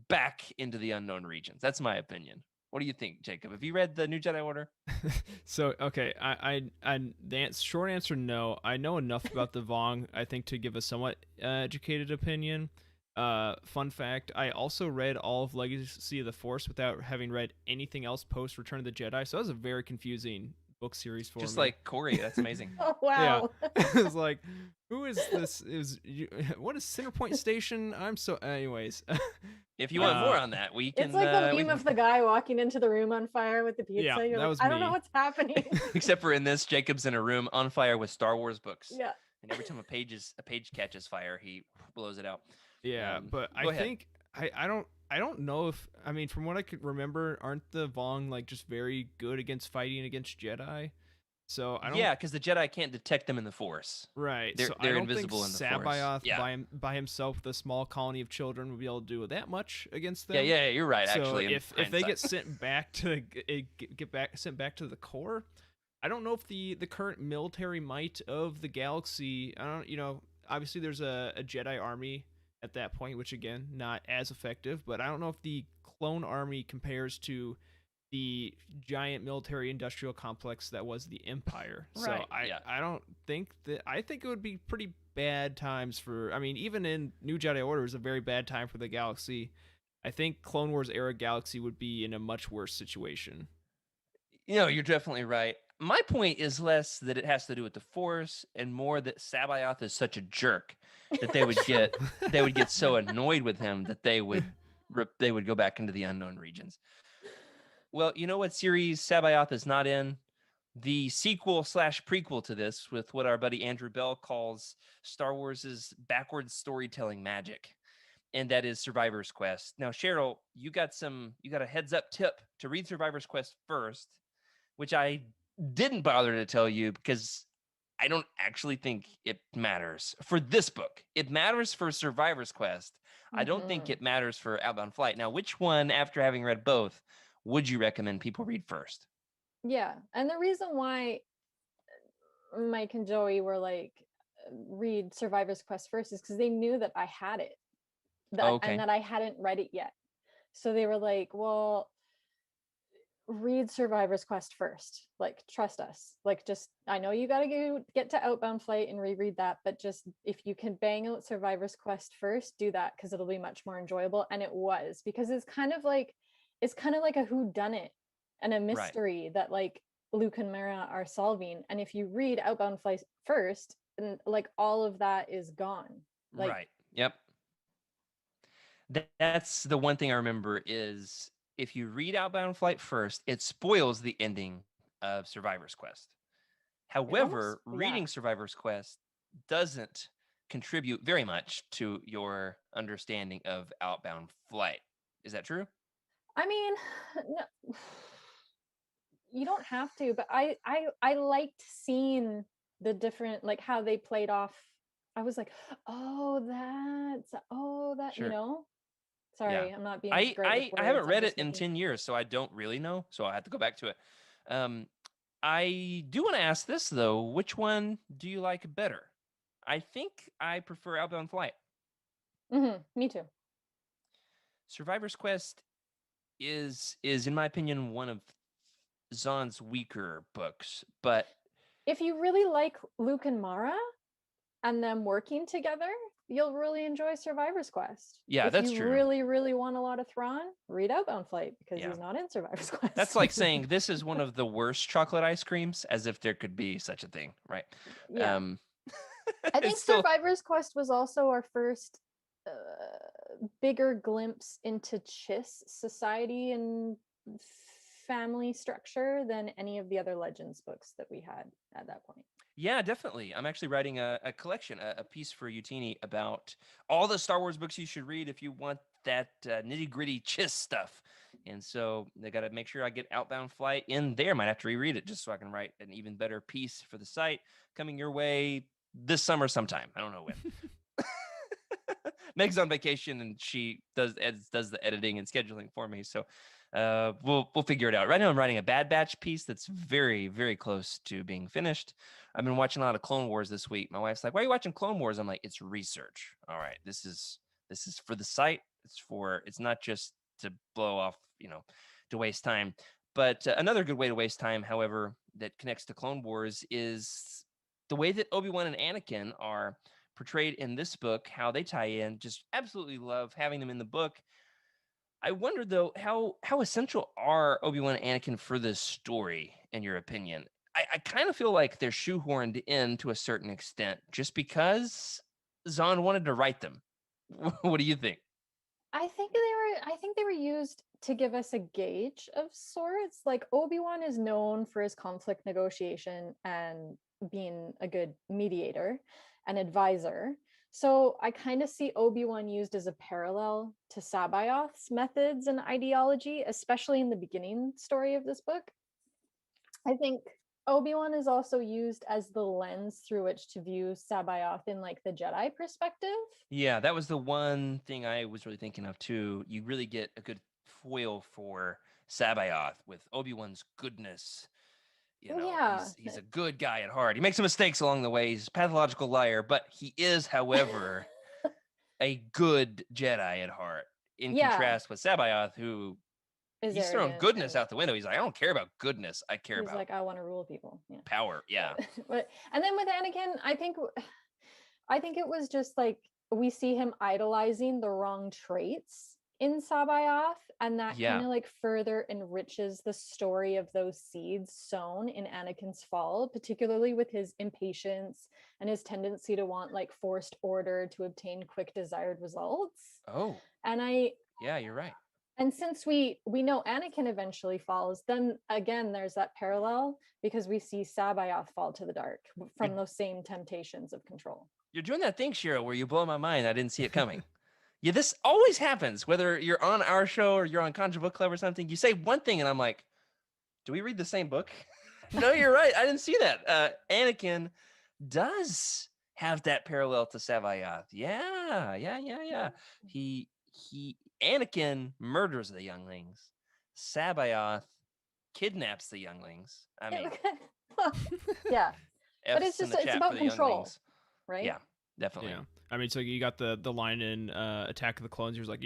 back into the unknown regions. That's my opinion. What do you think, Jacob? Have you read the New Jedi Order? So, okay, short answer, no. I know enough about the Vong, I think, to give a somewhat educated opinion. Fun fact, I also read all of Legacy of the Force without having read anything else post Return of the Jedi, so that was a very confusing book series for me. Just like Corey, that's amazing. Oh, wow. Yeah. It was like, who is this? What is Centerpoint Station? Anyways. If you want more on that, we can. It's like the meme of the guy walking into the room on fire with the pizza. Yeah, You're that like, was I don't me. know what's happening. Except for in this, Jacob's in a room on fire with Star Wars books. Yeah. And every time a page catches fire, he blows it out. Yeah, but I think I don't know if, I mean, from what I could remember, aren't the Vong like just very good against fighting against Jedi? So I don't. Yeah, because the Jedi can't detect them in the Force. Right. They're I don't invisible think in the Force. Sabayoth by himself with a small colony of children would be able to do that much against them. Yeah, you're right. So actually, if they get sent back to sent back to the core, I don't know if the current military might of the galaxy. I don't. Obviously there's a Jedi army at that point, which again not as effective. But I don't know if the clone army compares to the giant military industrial complex that was the Empire. So I don't think that. I think it would be pretty bad times for, I mean, even in New Jedi Order is a very bad time for the galaxy. I think Clone Wars era galaxy would be in a much worse situation. You're definitely right. My point is less that it has to do with the Force and more that Sabayoth is such a jerk that they would get so annoyed with him that they would go back into the unknown regions. Well, you know what series Sabayoth is not in? The sequel/prequel to this, with what our buddy Andrew Bell calls Star Wars' backwards storytelling magic, and that is Survivor's Quest. Now, Cheryl, you got a heads up tip to read Survivor's Quest first, which I didn't bother to tell you because I don't actually think it matters for this book. It matters for Survivor's Quest. I don't think it matters for Outbound Flight. Now, which one, after having read both, would you recommend people read first? Yeah. And the reason why Mike and Joey were like, read Survivor's Quest first is because they knew that I had it. And that I hadn't read it yet. So they were like, well, read Survivor's Quest first. Like, trust us. Like, just, I know you got to get to Outbound Flight and reread that, but just if you can bang out Survivor's Quest first, do that because it'll be much more enjoyable. And it was, because it's kind of like a whodunit and a mystery that like Luke and Mara are solving. And if you read Outbound Flight first, then like all of that is gone. Like, right. Yep. That's the one thing I remember is if you read Outbound Flight first, it spoils the ending of Survivor's Quest. However, reading Survivor's Quest doesn't contribute very much to your understanding of Outbound Flight. Is that true? I mean, no, you don't have to, but I liked seeing the different, like how they played off I was like, oh, that, you Sure. know? Yeah. Sorry, I'm not being great with I haven't words. I'm read it just in making 10 years, so I don't really know. So I have to go back to it. I do want to ask this though. Which one do you like better? I think I prefer Outbound Flight. Me too. Survivor's Quest is in my opinion one of Zahn's weaker books, but If you really like Luke and Mara and them working together, you'll really enjoy Survivor's Quest. yeah, If that's you true. really, really want a lot of Thrawn, read Outbound Flight because Yeah. he's not in Survivor's Quest. That's like saying this is one of the worst chocolate ice creams, as if there could be such a thing, right? Yeah. Um, I think it's still Survivor's Quest was also our first bigger glimpse into Chiss society and family structure than any of the other Legends books that we had at that point. yeah, definitely. I'm actually writing a collection, a piece for Utini about all the Star Wars books you should read if you want that nitty gritty Chiss stuff. And so they got to make sure I get Outbound Flight in there. Might have to reread it just so I can write an even better piece for the site. Coming your way this summer sometime. I don't know when. Meg's on vacation and she does the editing and scheduling for me. So we'll figure it out. Right now I'm writing a Bad Batch piece that's very, very close to being finished. I've been watching a lot of Clone Wars this week. My wife's like, "Why are you watching Clone Wars?" I'm like, "It's research. All right. This is for the site. It's not just to blow off, to waste time." But another good way to waste time, however, that connects to Clone Wars is the way that Obi-Wan and Anakin are portrayed in this book, how they tie in. Just absolutely love having them in the book. I wonder though, how essential are Obi-Wan and Anakin for this story, in your opinion? I kind of feel like they're shoehorned in to a certain extent just because Zahn wanted to write them. What do you think? I think they were used to give us a gauge of sorts. Like Obi-Wan is known for his conflict negotiation and being a good mediator and advisor. So I kind of see Obi-Wan used as a parallel to Sabayoth's methods and ideology, especially in the beginning story of this book. I think Obi-Wan is also used as the lens through which to view Sabayoth in like the Jedi perspective. Yeah, that was the one thing I was really thinking of too. You really get a good foil for Sabayoth with Obi-Wan's goodness. Yeah. He's a good guy at heart. He makes some mistakes along the way. He's a pathological liar, but he is, however, a good Jedi at heart. In Yeah. contrast with Sabayoth, who Is he's throwing arrogant goodness and out the window. He's like, I don't care about goodness. I care he's about like, I want to rule people. Yeah. power. Yeah. And then with Anakin, I think it was just like we see him idolizing the wrong traits in Sabayoth, and that Yeah. kind of like further enriches the story of those seeds sown in Anakin's fall, particularly with his impatience and his tendency to want like forced order to obtain quick desired results. Oh, And yeah, you're right. and since we know Anakin eventually falls, then again there's that parallel because we see Sabayoth fall to the dark from those same temptations of control. You're doing that thing, Cheryl, where you blow my mind. I didn't see it coming. Yeah, this always happens, whether you're on our show or you're on Conjure Book Club or something. You say one thing, and I'm like, do we read the same book? No, you're right. I didn't see that. Anakin does have that parallel to Sabayoth. Yeah. He Anakin murders the younglings. Sabayoth kidnaps the younglings. I mean, yeah. But F's it's chat about for the control, younglings. right? Yeah, definitely. Yeah. I mean, so you got the line in Attack of the Clones. He was like,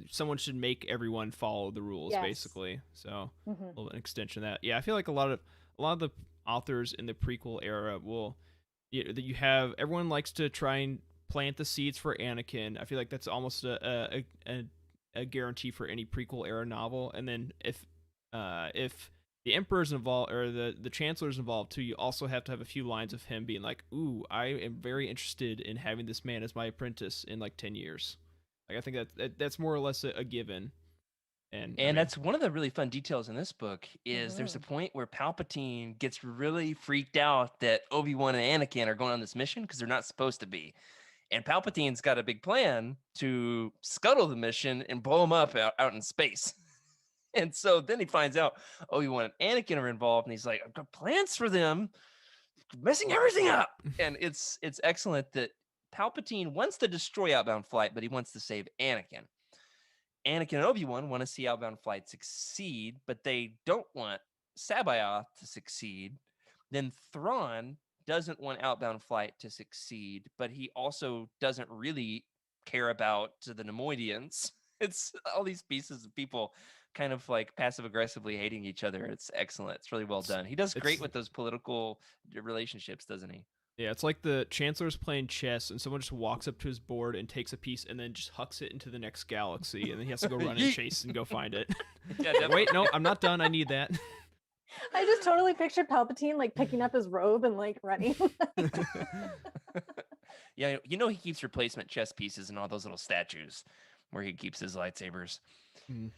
someone should make everyone follow the rules, Yes. basically. So a little an extension of that. Yeah, I feel like a lot of the authors in the prequel era will, you have everyone likes to try and plant the seeds for Anakin. I feel like that's almost a guarantee for any prequel era novel. And then if the Emperor's involved or the Chancellor's involved too, you also have to have a few lines of him being like, "Ooh, I am very interested in having this man as my apprentice in like 10 years." Like I think that's more or less a given. And I mean, that's one of the really fun details in this book is there's a point where Palpatine gets really freaked out that Obi-Wan and Anakin are going on this mission because they're not supposed to be. And Palpatine's got a big plan to scuttle the mission and blow them up out in space. And so then he finds out Obi-Wan and Anakin are involved, and he's like, I've got plans for them, messing everything up. And it's excellent that Palpatine wants to destroy Outbound Flight, but he wants to save Anakin. Anakin and Obi-Wan want to see Outbound Flight succeed, but they don't want Sabayoth to succeed. Then Thrawn doesn't want Outbound Flight to succeed, but he also doesn't really care about the Nemoidians. It's all these pieces of people kind of like passive aggressively hating each other. It's excellent. It's really well done. He does great with those political relationships, doesn't he? Yeah, it's like the Chancellor's playing chess and someone just walks up to his board and takes a piece and then just hucks it into the next galaxy, and then he has to go run and chase and go find it. Yeah, Wait, no, I'm not done. I need that. I just totally pictured Palpatine like picking up his robe and like running. Yeah, you know he keeps replacement chess pieces and all those little statues where he keeps his lightsabers. Mm.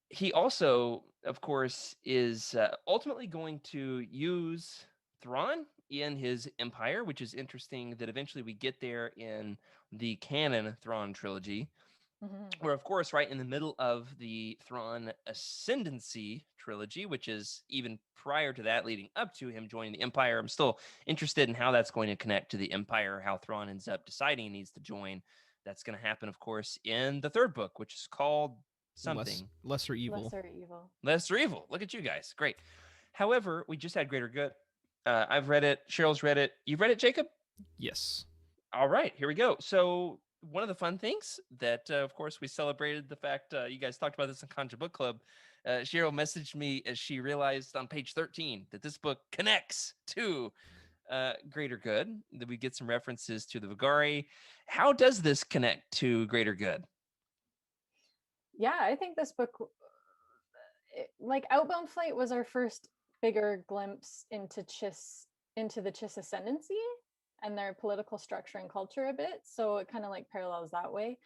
He also, of course, is ultimately going to use Thrawn in his empire, which is interesting that eventually we get there in the canon Thrawn trilogy. We're, of course, right in the middle of the Thrawn Ascendancy trilogy, which is even prior to that, leading up to him joining the Empire. I'm still interested in how that's going to connect to the Empire, how Thrawn ends up deciding he needs to join. That's going to happen, of course, in the third book, which is called something. Lesser Evil. Lesser Evil. Lesser Evil. Look at you guys. Great. However, we just had Greater Good. I've read it. Cheryl's read it. You've read it, Jacob? Yes. All right, here we go. So one of the fun things that, of course, we celebrated the fact you guys talked about this in Conjure Book Club. Cheryl messaged me as she realized on page 13 that this book connects to Greater Good, that we get some references to the Vigari. How does this connect to Greater Good? Yeah, I think this book, like Outbound Flight was our first bigger glimpse into the Chiss ascendancy and their political structure and culture a bit. So it kind of like parallels that way.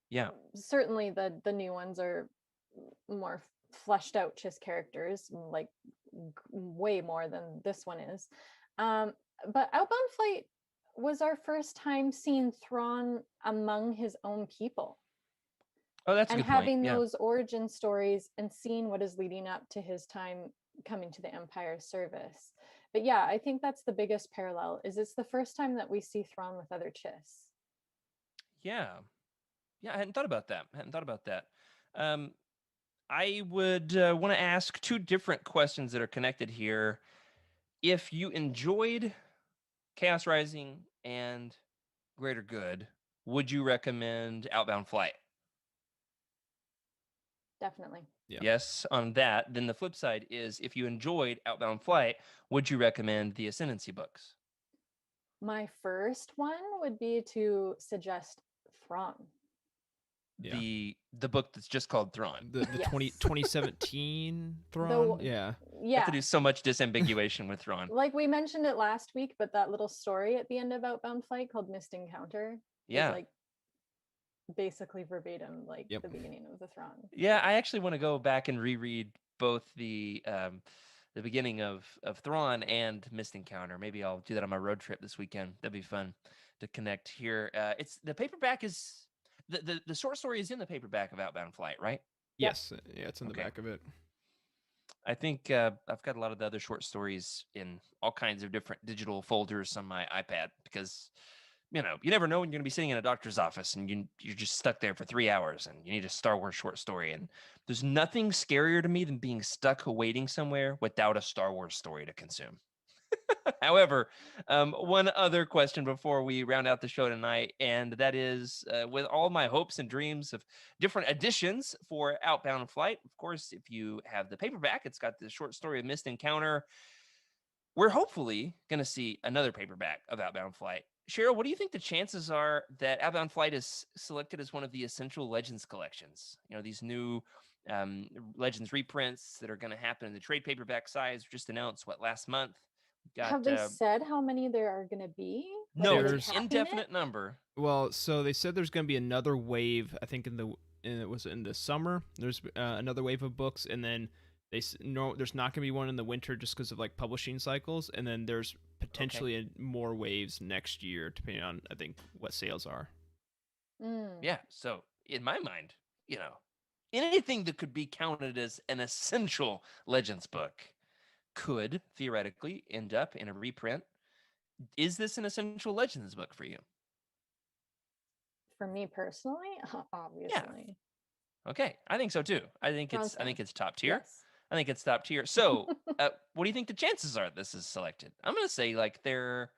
Yeah. Certainly the new ones are more fleshed out Chiss characters, like way more than this one is. But Outbound Flight was our first time seeing Thrawn among his own people. Oh, that's a and good point. having Yeah. those origin stories and seeing what is leading up to his time coming to the Empire's service. But yeah, I think that's the biggest parallel. Is it's the first time that we see Thrawn with other Chiss. Yeah. I hadn't thought about that. I would want to ask two different questions that are connected here. If you enjoyed Chaos Rising and Greater Good, would you recommend Outbound Flight? Definitely. Yeah. Yes, on that. Then the flip side is, if you enjoyed Outbound Flight, would you recommend the Ascendancy books? My first one would be to suggest Thrawn. Yeah. The book that's just called Thrawn. The Yes. 2017 Thrawn. Yeah. You have to do so much disambiguation with Thrawn. Like we mentioned it last week, but that little story at the end of Outbound Flight called Missed Encounter Yeah. is like basically verbatim like Yep. the beginning of the Thrawn. Yeah, I actually want to go back and reread both the beginning of Thrawn and Missed Encounter. Maybe I'll do that on my road trip this weekend. That'd be fun to connect here. It's the paperback is the short story is in the paperback of Outbound Flight, right? Yes. Yeah, it's in the Okay. back of it. I think I've got a lot of the other short stories in all kinds of different digital folders on my iPad because, you know, you never know when you're going to be sitting in a doctor's office and you're just stuck there for 3 hours and you need a Star Wars short story. And there's nothing scarier to me than being stuck waiting somewhere without a Star Wars story to consume. However, one other question before we round out the show tonight, and that is with all my hopes and dreams of different editions for Outbound Flight. Of course, if you have the paperback, it's got the short story of Missed Encounter. We're hopefully going to see another paperback of Outbound Flight. Cheryl, what do you think the chances are that Outbound Flight is selected as one of the essential Legends collections? You know, these new Legends reprints that are going to happen in the trade paperback size just announced, last month? Have they said how many there are going to be? No, There's it's an indefinite number. Well, so they said there's going to be another wave. I think it was in the summer. There's another wave of books, and then there's not going to be one in the winter just because of like publishing cycles, and then there's potentially more waves next year depending on I think what sales are. Yeah. So in my mind, you know, anything that could be counted as an essential Legends book could theoretically end up in a reprint Is this an essential Legends book for you? For me personally, obviously. Okay, I think so too. I think Thrawn's it's top tier. Yes. I think it's top tier. So, what do you think the chances are this is selected? I'm gonna say like they're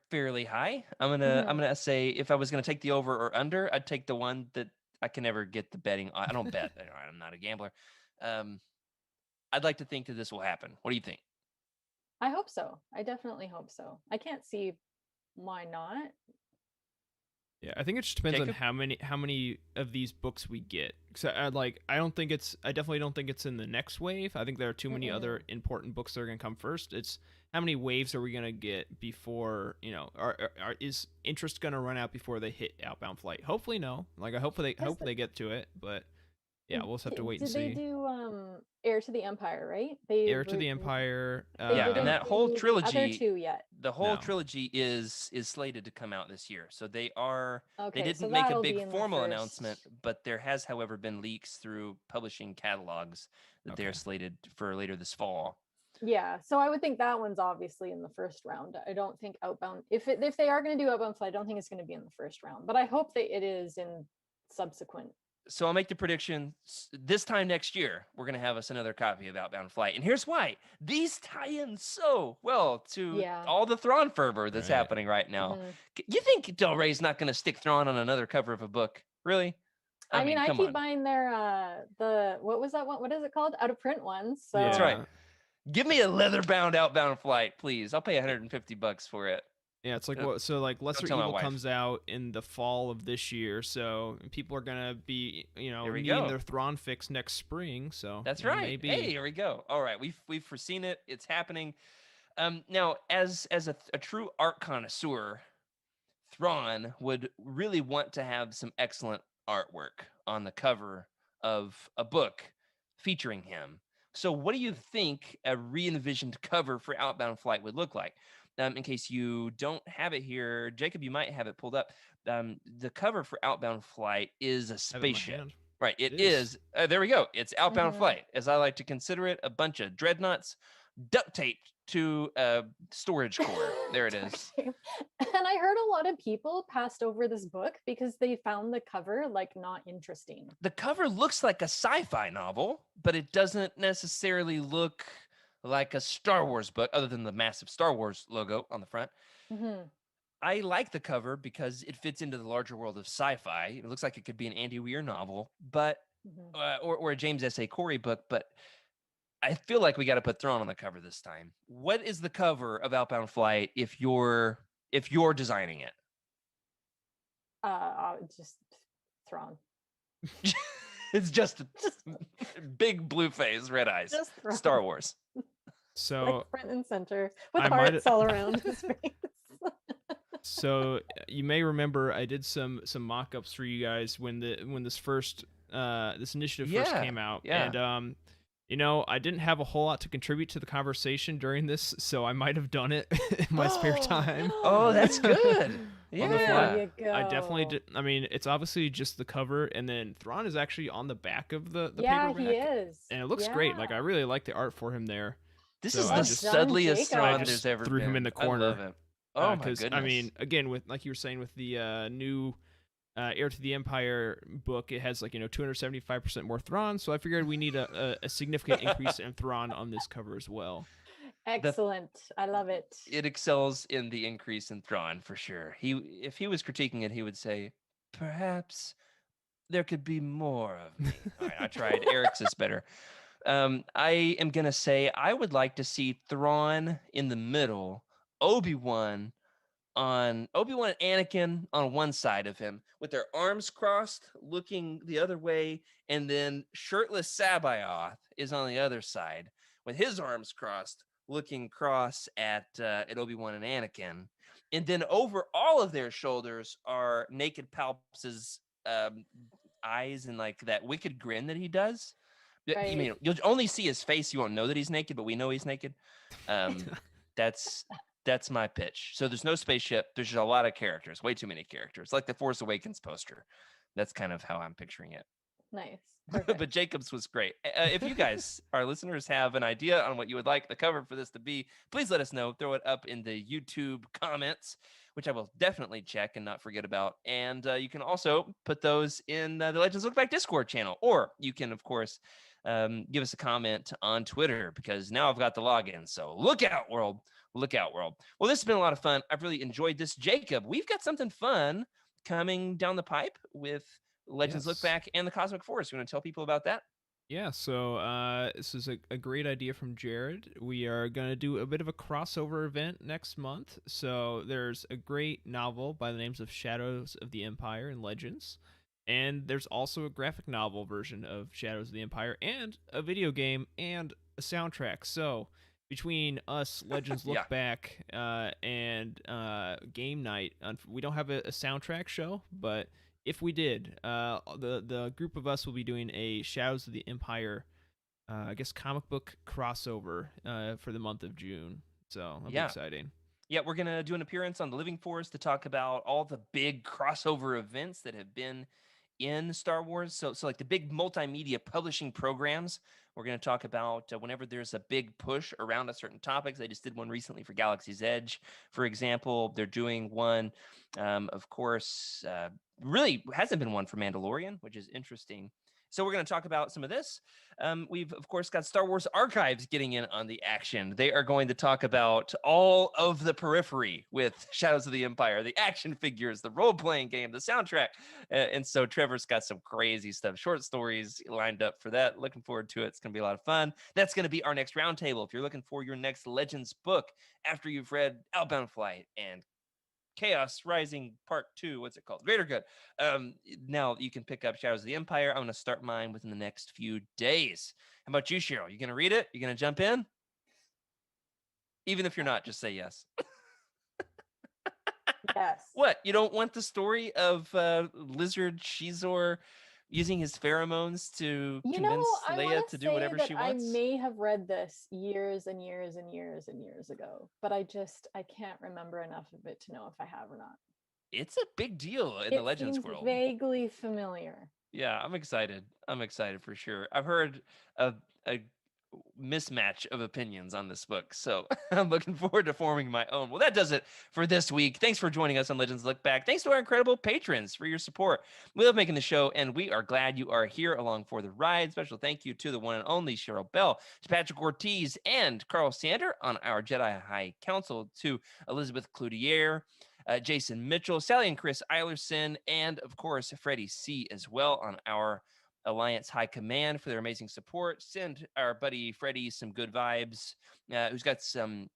fairly high. I'm gonna say if I was gonna take the over or under, I'd take the one that I can never get the betting. I don't bet. I'm not a gambler. I'd like to think that this will happen. What do you think? I hope so. I definitely hope so. I can't see why not. Yeah, I think it just depends Jacob? on how many of these books we get. So I definitely don't think it's in the next wave. I think there are too many other important books that are gonna come first. It's how many waves are we gonna get before, is interest gonna run out before they hit Outbound Flight? Hopefully no. Like I hope they get to it, but yeah, we'll just have to wait and see. Did they do Heir to the Empire, right? Heir to the Empire. And that whole trilogy. Other two yet. The whole trilogy is slated to come out this year. So they didn't so make a that'll big be in the formal first. announcement, but there has, however, been leaks through publishing catalogs that they're slated for later this fall. Yeah, so I would think that one's obviously in the first round. I don't think Outbound, if they are going to do Outbound Flight, I don't think it's going to be in the first round, but I hope that it is in subsequent. So I'll make the prediction this time next year, we're going to have us another copy of Outbound Flight. And here's why. These tie in so well to all the Thrawn fervor that's happening right now. You think Del Rey's not going to stick Thrawn on another cover of a book? Really? I mean, I keep buying their, what was that one? What is it called? Out of print ones. So. That's right. Give me a leather-bound Outbound Flight, please. I'll pay $150 for it. Yeah, it's like Lesser Evil comes out in the fall of this year, so people are gonna be needing their Thrawn fix next spring. So that's right. Maybe. Hey, here we go. All right, we've foreseen it. It's happening. Now, as a true art connoisseur, Thrawn would really want to have some excellent artwork on the cover of a book featuring him. So, what do you think a re-envisioned cover for Outbound Flight would look like? In case you don't have it here, Jacob, you might have it pulled up. The cover for Outbound Flight is a spaceship. Right, it is. There we go. It's Outbound Flight, as I like to consider it, a bunch of dreadnoughts duct taped to a storage core. There it is. And I heard a lot of people passed over this book because they found the cover not interesting. The cover looks like a sci-fi novel, but it doesn't necessarily look like a Star Wars book, other than the massive Star Wars logo on the front. I like the cover because it fits into the larger world of sci-fi. It looks like it could be an Andy Weir novel, but or a James S.A. Corey book, but I feel like we got to put Thrawn on the cover this time. What is the cover of Outbound Flight if you're designing it? Just Thrawn. It's just big blue face, red eyes. Star Wars. So front and center with hearts all around his face. So you may remember I did some mock-ups for you guys when this initiative first came out, and I didn't have a whole lot to contribute to the conversation during this, so I might have done it in my spare time. Oh, that's good. Yeah, there you go. I definitely did. I mean, it's obviously just the cover, and then Thrawn is actually on the back of the paperback. He is, and it looks great. Like I really like the art for him there. This is the studliest Thrawn there's ever threw been. him in the corner. I love it. Oh my goodness! I mean, again, with like you were saying with the new Heir to the Empire book, it has 275% more Thrawn. So I figured we need a significant increase in Thrawn on this cover as well. Excellent. I love it. It excels in the increase in Thrawn for sure. If he was critiquing it, he would say, perhaps there could be more of me. All right, I tried. Eric's is better. I am going to say I would like to see Thrawn in the middle, Obi-Wan and Anakin on one side of him with their arms crossed looking the other way, and then shirtless Sabaoth is on the other side with his arms crossed looking cross at Obi-Wan and Anakin. And then over all of their shoulders are naked Palps's eyes and that wicked grin that he does. Right. I mean, you'll only see his face. You won't know that he's naked, but we know he's naked. That's my pitch. So there's no spaceship. There's just a lot of characters, way too many characters, like the Force Awakens poster. That's kind of how I'm picturing it. Nice. But Jacob's was great. If you guys, our listeners, have an idea on what you would like the cover for this to be, please let us know. Throw it up in the YouTube comments, which I will definitely check and not forget about. And you can also put those in the Legends Lookback Discord channel, or you can, of course, give us a comment on Twitter, because now I've got the login. So look out, world. Look out, world. Well, this has been a lot of fun. I've really enjoyed this. Jacob, we've got something fun coming down the pipe with Legends Look Back and the Cosmic Force. You want to tell people about that? Yeah, so this is a great idea from Jared. We are going to do a bit of a crossover event next month. So there's a great novel by the names of Shadows of the Empire and Legends. And there's also a graphic novel version of Shadows of the Empire and a video game and a soundtrack. So between us, Legends Look Back, and Game Night, we don't have a soundtrack show, but if we did, the group of us will be doing a Shadows of the Empire, I guess, comic book crossover for the month of June. So that'll be exciting. Yeah, we're going to do an appearance on the Living Force to talk about all the big crossover events that have been in Star Wars. So like the big multimedia publishing programs, we're going to talk about whenever there's a big push around a certain topic. They just did one recently for Galaxy's Edge, for example. They're doing one, of course, really hasn't been one for Mandalorian, which is interesting. So we're going to talk about some of this. We've, of course, got Star Wars Archives getting in on the action. They are going to talk about all of the periphery with Shadows of the Empire, the action figures, the role-playing game, the soundtrack. And so Trevor's got some crazy stuff, short stories lined up for that. Looking forward to it. It's going to be a lot of fun. That's going to be our next roundtable. If you're looking for your next Legends book after you've read Outbound Flight and Chaos Rising Part 2, what's it called? Greater Good. Now you can pick up Shadows of the Empire. I'm going to start mine within the next few days. How about you, Cheryl? You going to read it? You going to jump in? Even if you're not, just say yes. Yes. What? You don't want the story of Lizard Shizor using his pheromones to convince Leia to do whatever she wants? I may have read this years and years and years and years ago, but I can't remember enough of it to know if I have or not. It's a big deal in the Legends world. Vaguely familiar. Yeah, I'm excited. I'm excited for sure. I've heard a mismatch of opinions on this book, so I'm looking forward to forming my own. Well, that does it for this week. Thanks for joining us on Legends Look Back. Thanks to our incredible patrons for your support. We love making the show, and we are glad you are here along for the ride. Special thank you to the one and only Cheryl Bell, to Patrick Ortiz and Carl Sander on our Jedi High Council, to Elizabeth Cloutier, Jason Mitchell, Sally and Chris Eilerson, and of course Freddie C as well on our Alliance High Command for their amazing support. Send our buddy Freddie some good vibes, who's got some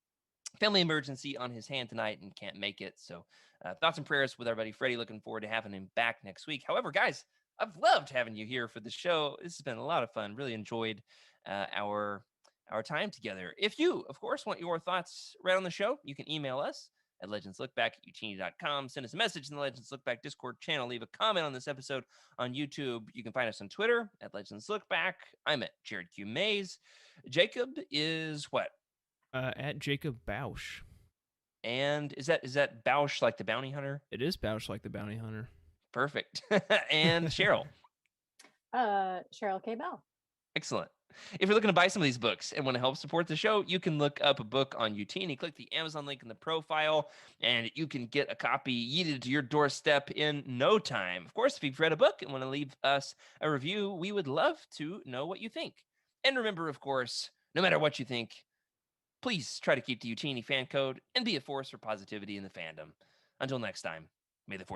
family emergency on his hand tonight and can't make it. So thoughts and prayers with our buddy Freddie. Looking forward to having him back next week. However, guys, I've loved having you here for the show. This has been a lot of fun. Really enjoyed our time together. If you, of course, want your thoughts right on the show, you can email us at legendslookback@utini.com. Send us a message in the Legends Lookback Discord channel. Leave a comment on this episode on YouTube. You can find us on Twitter at Legends Lookback. I'm at Jared Q. Mays. Jacob is what? At Jacob Bausch. And is that Bausch like the bounty hunter? It is Bausch like the bounty hunter. Perfect. And Cheryl? Cheryl K. Bell. Excellent. If you're looking to buy some of these books and want to help support the show, you can look up a book on Utini. Click the Amazon link in the profile, and you can get a copy yeeted to your doorstep in no time. Of course, if you've read a book and want to leave us a review, we would love to know what you think. And remember, of course, no matter what you think, please try to keep the Utini fan code and be a force for positivity in the fandom. Until next time, may the force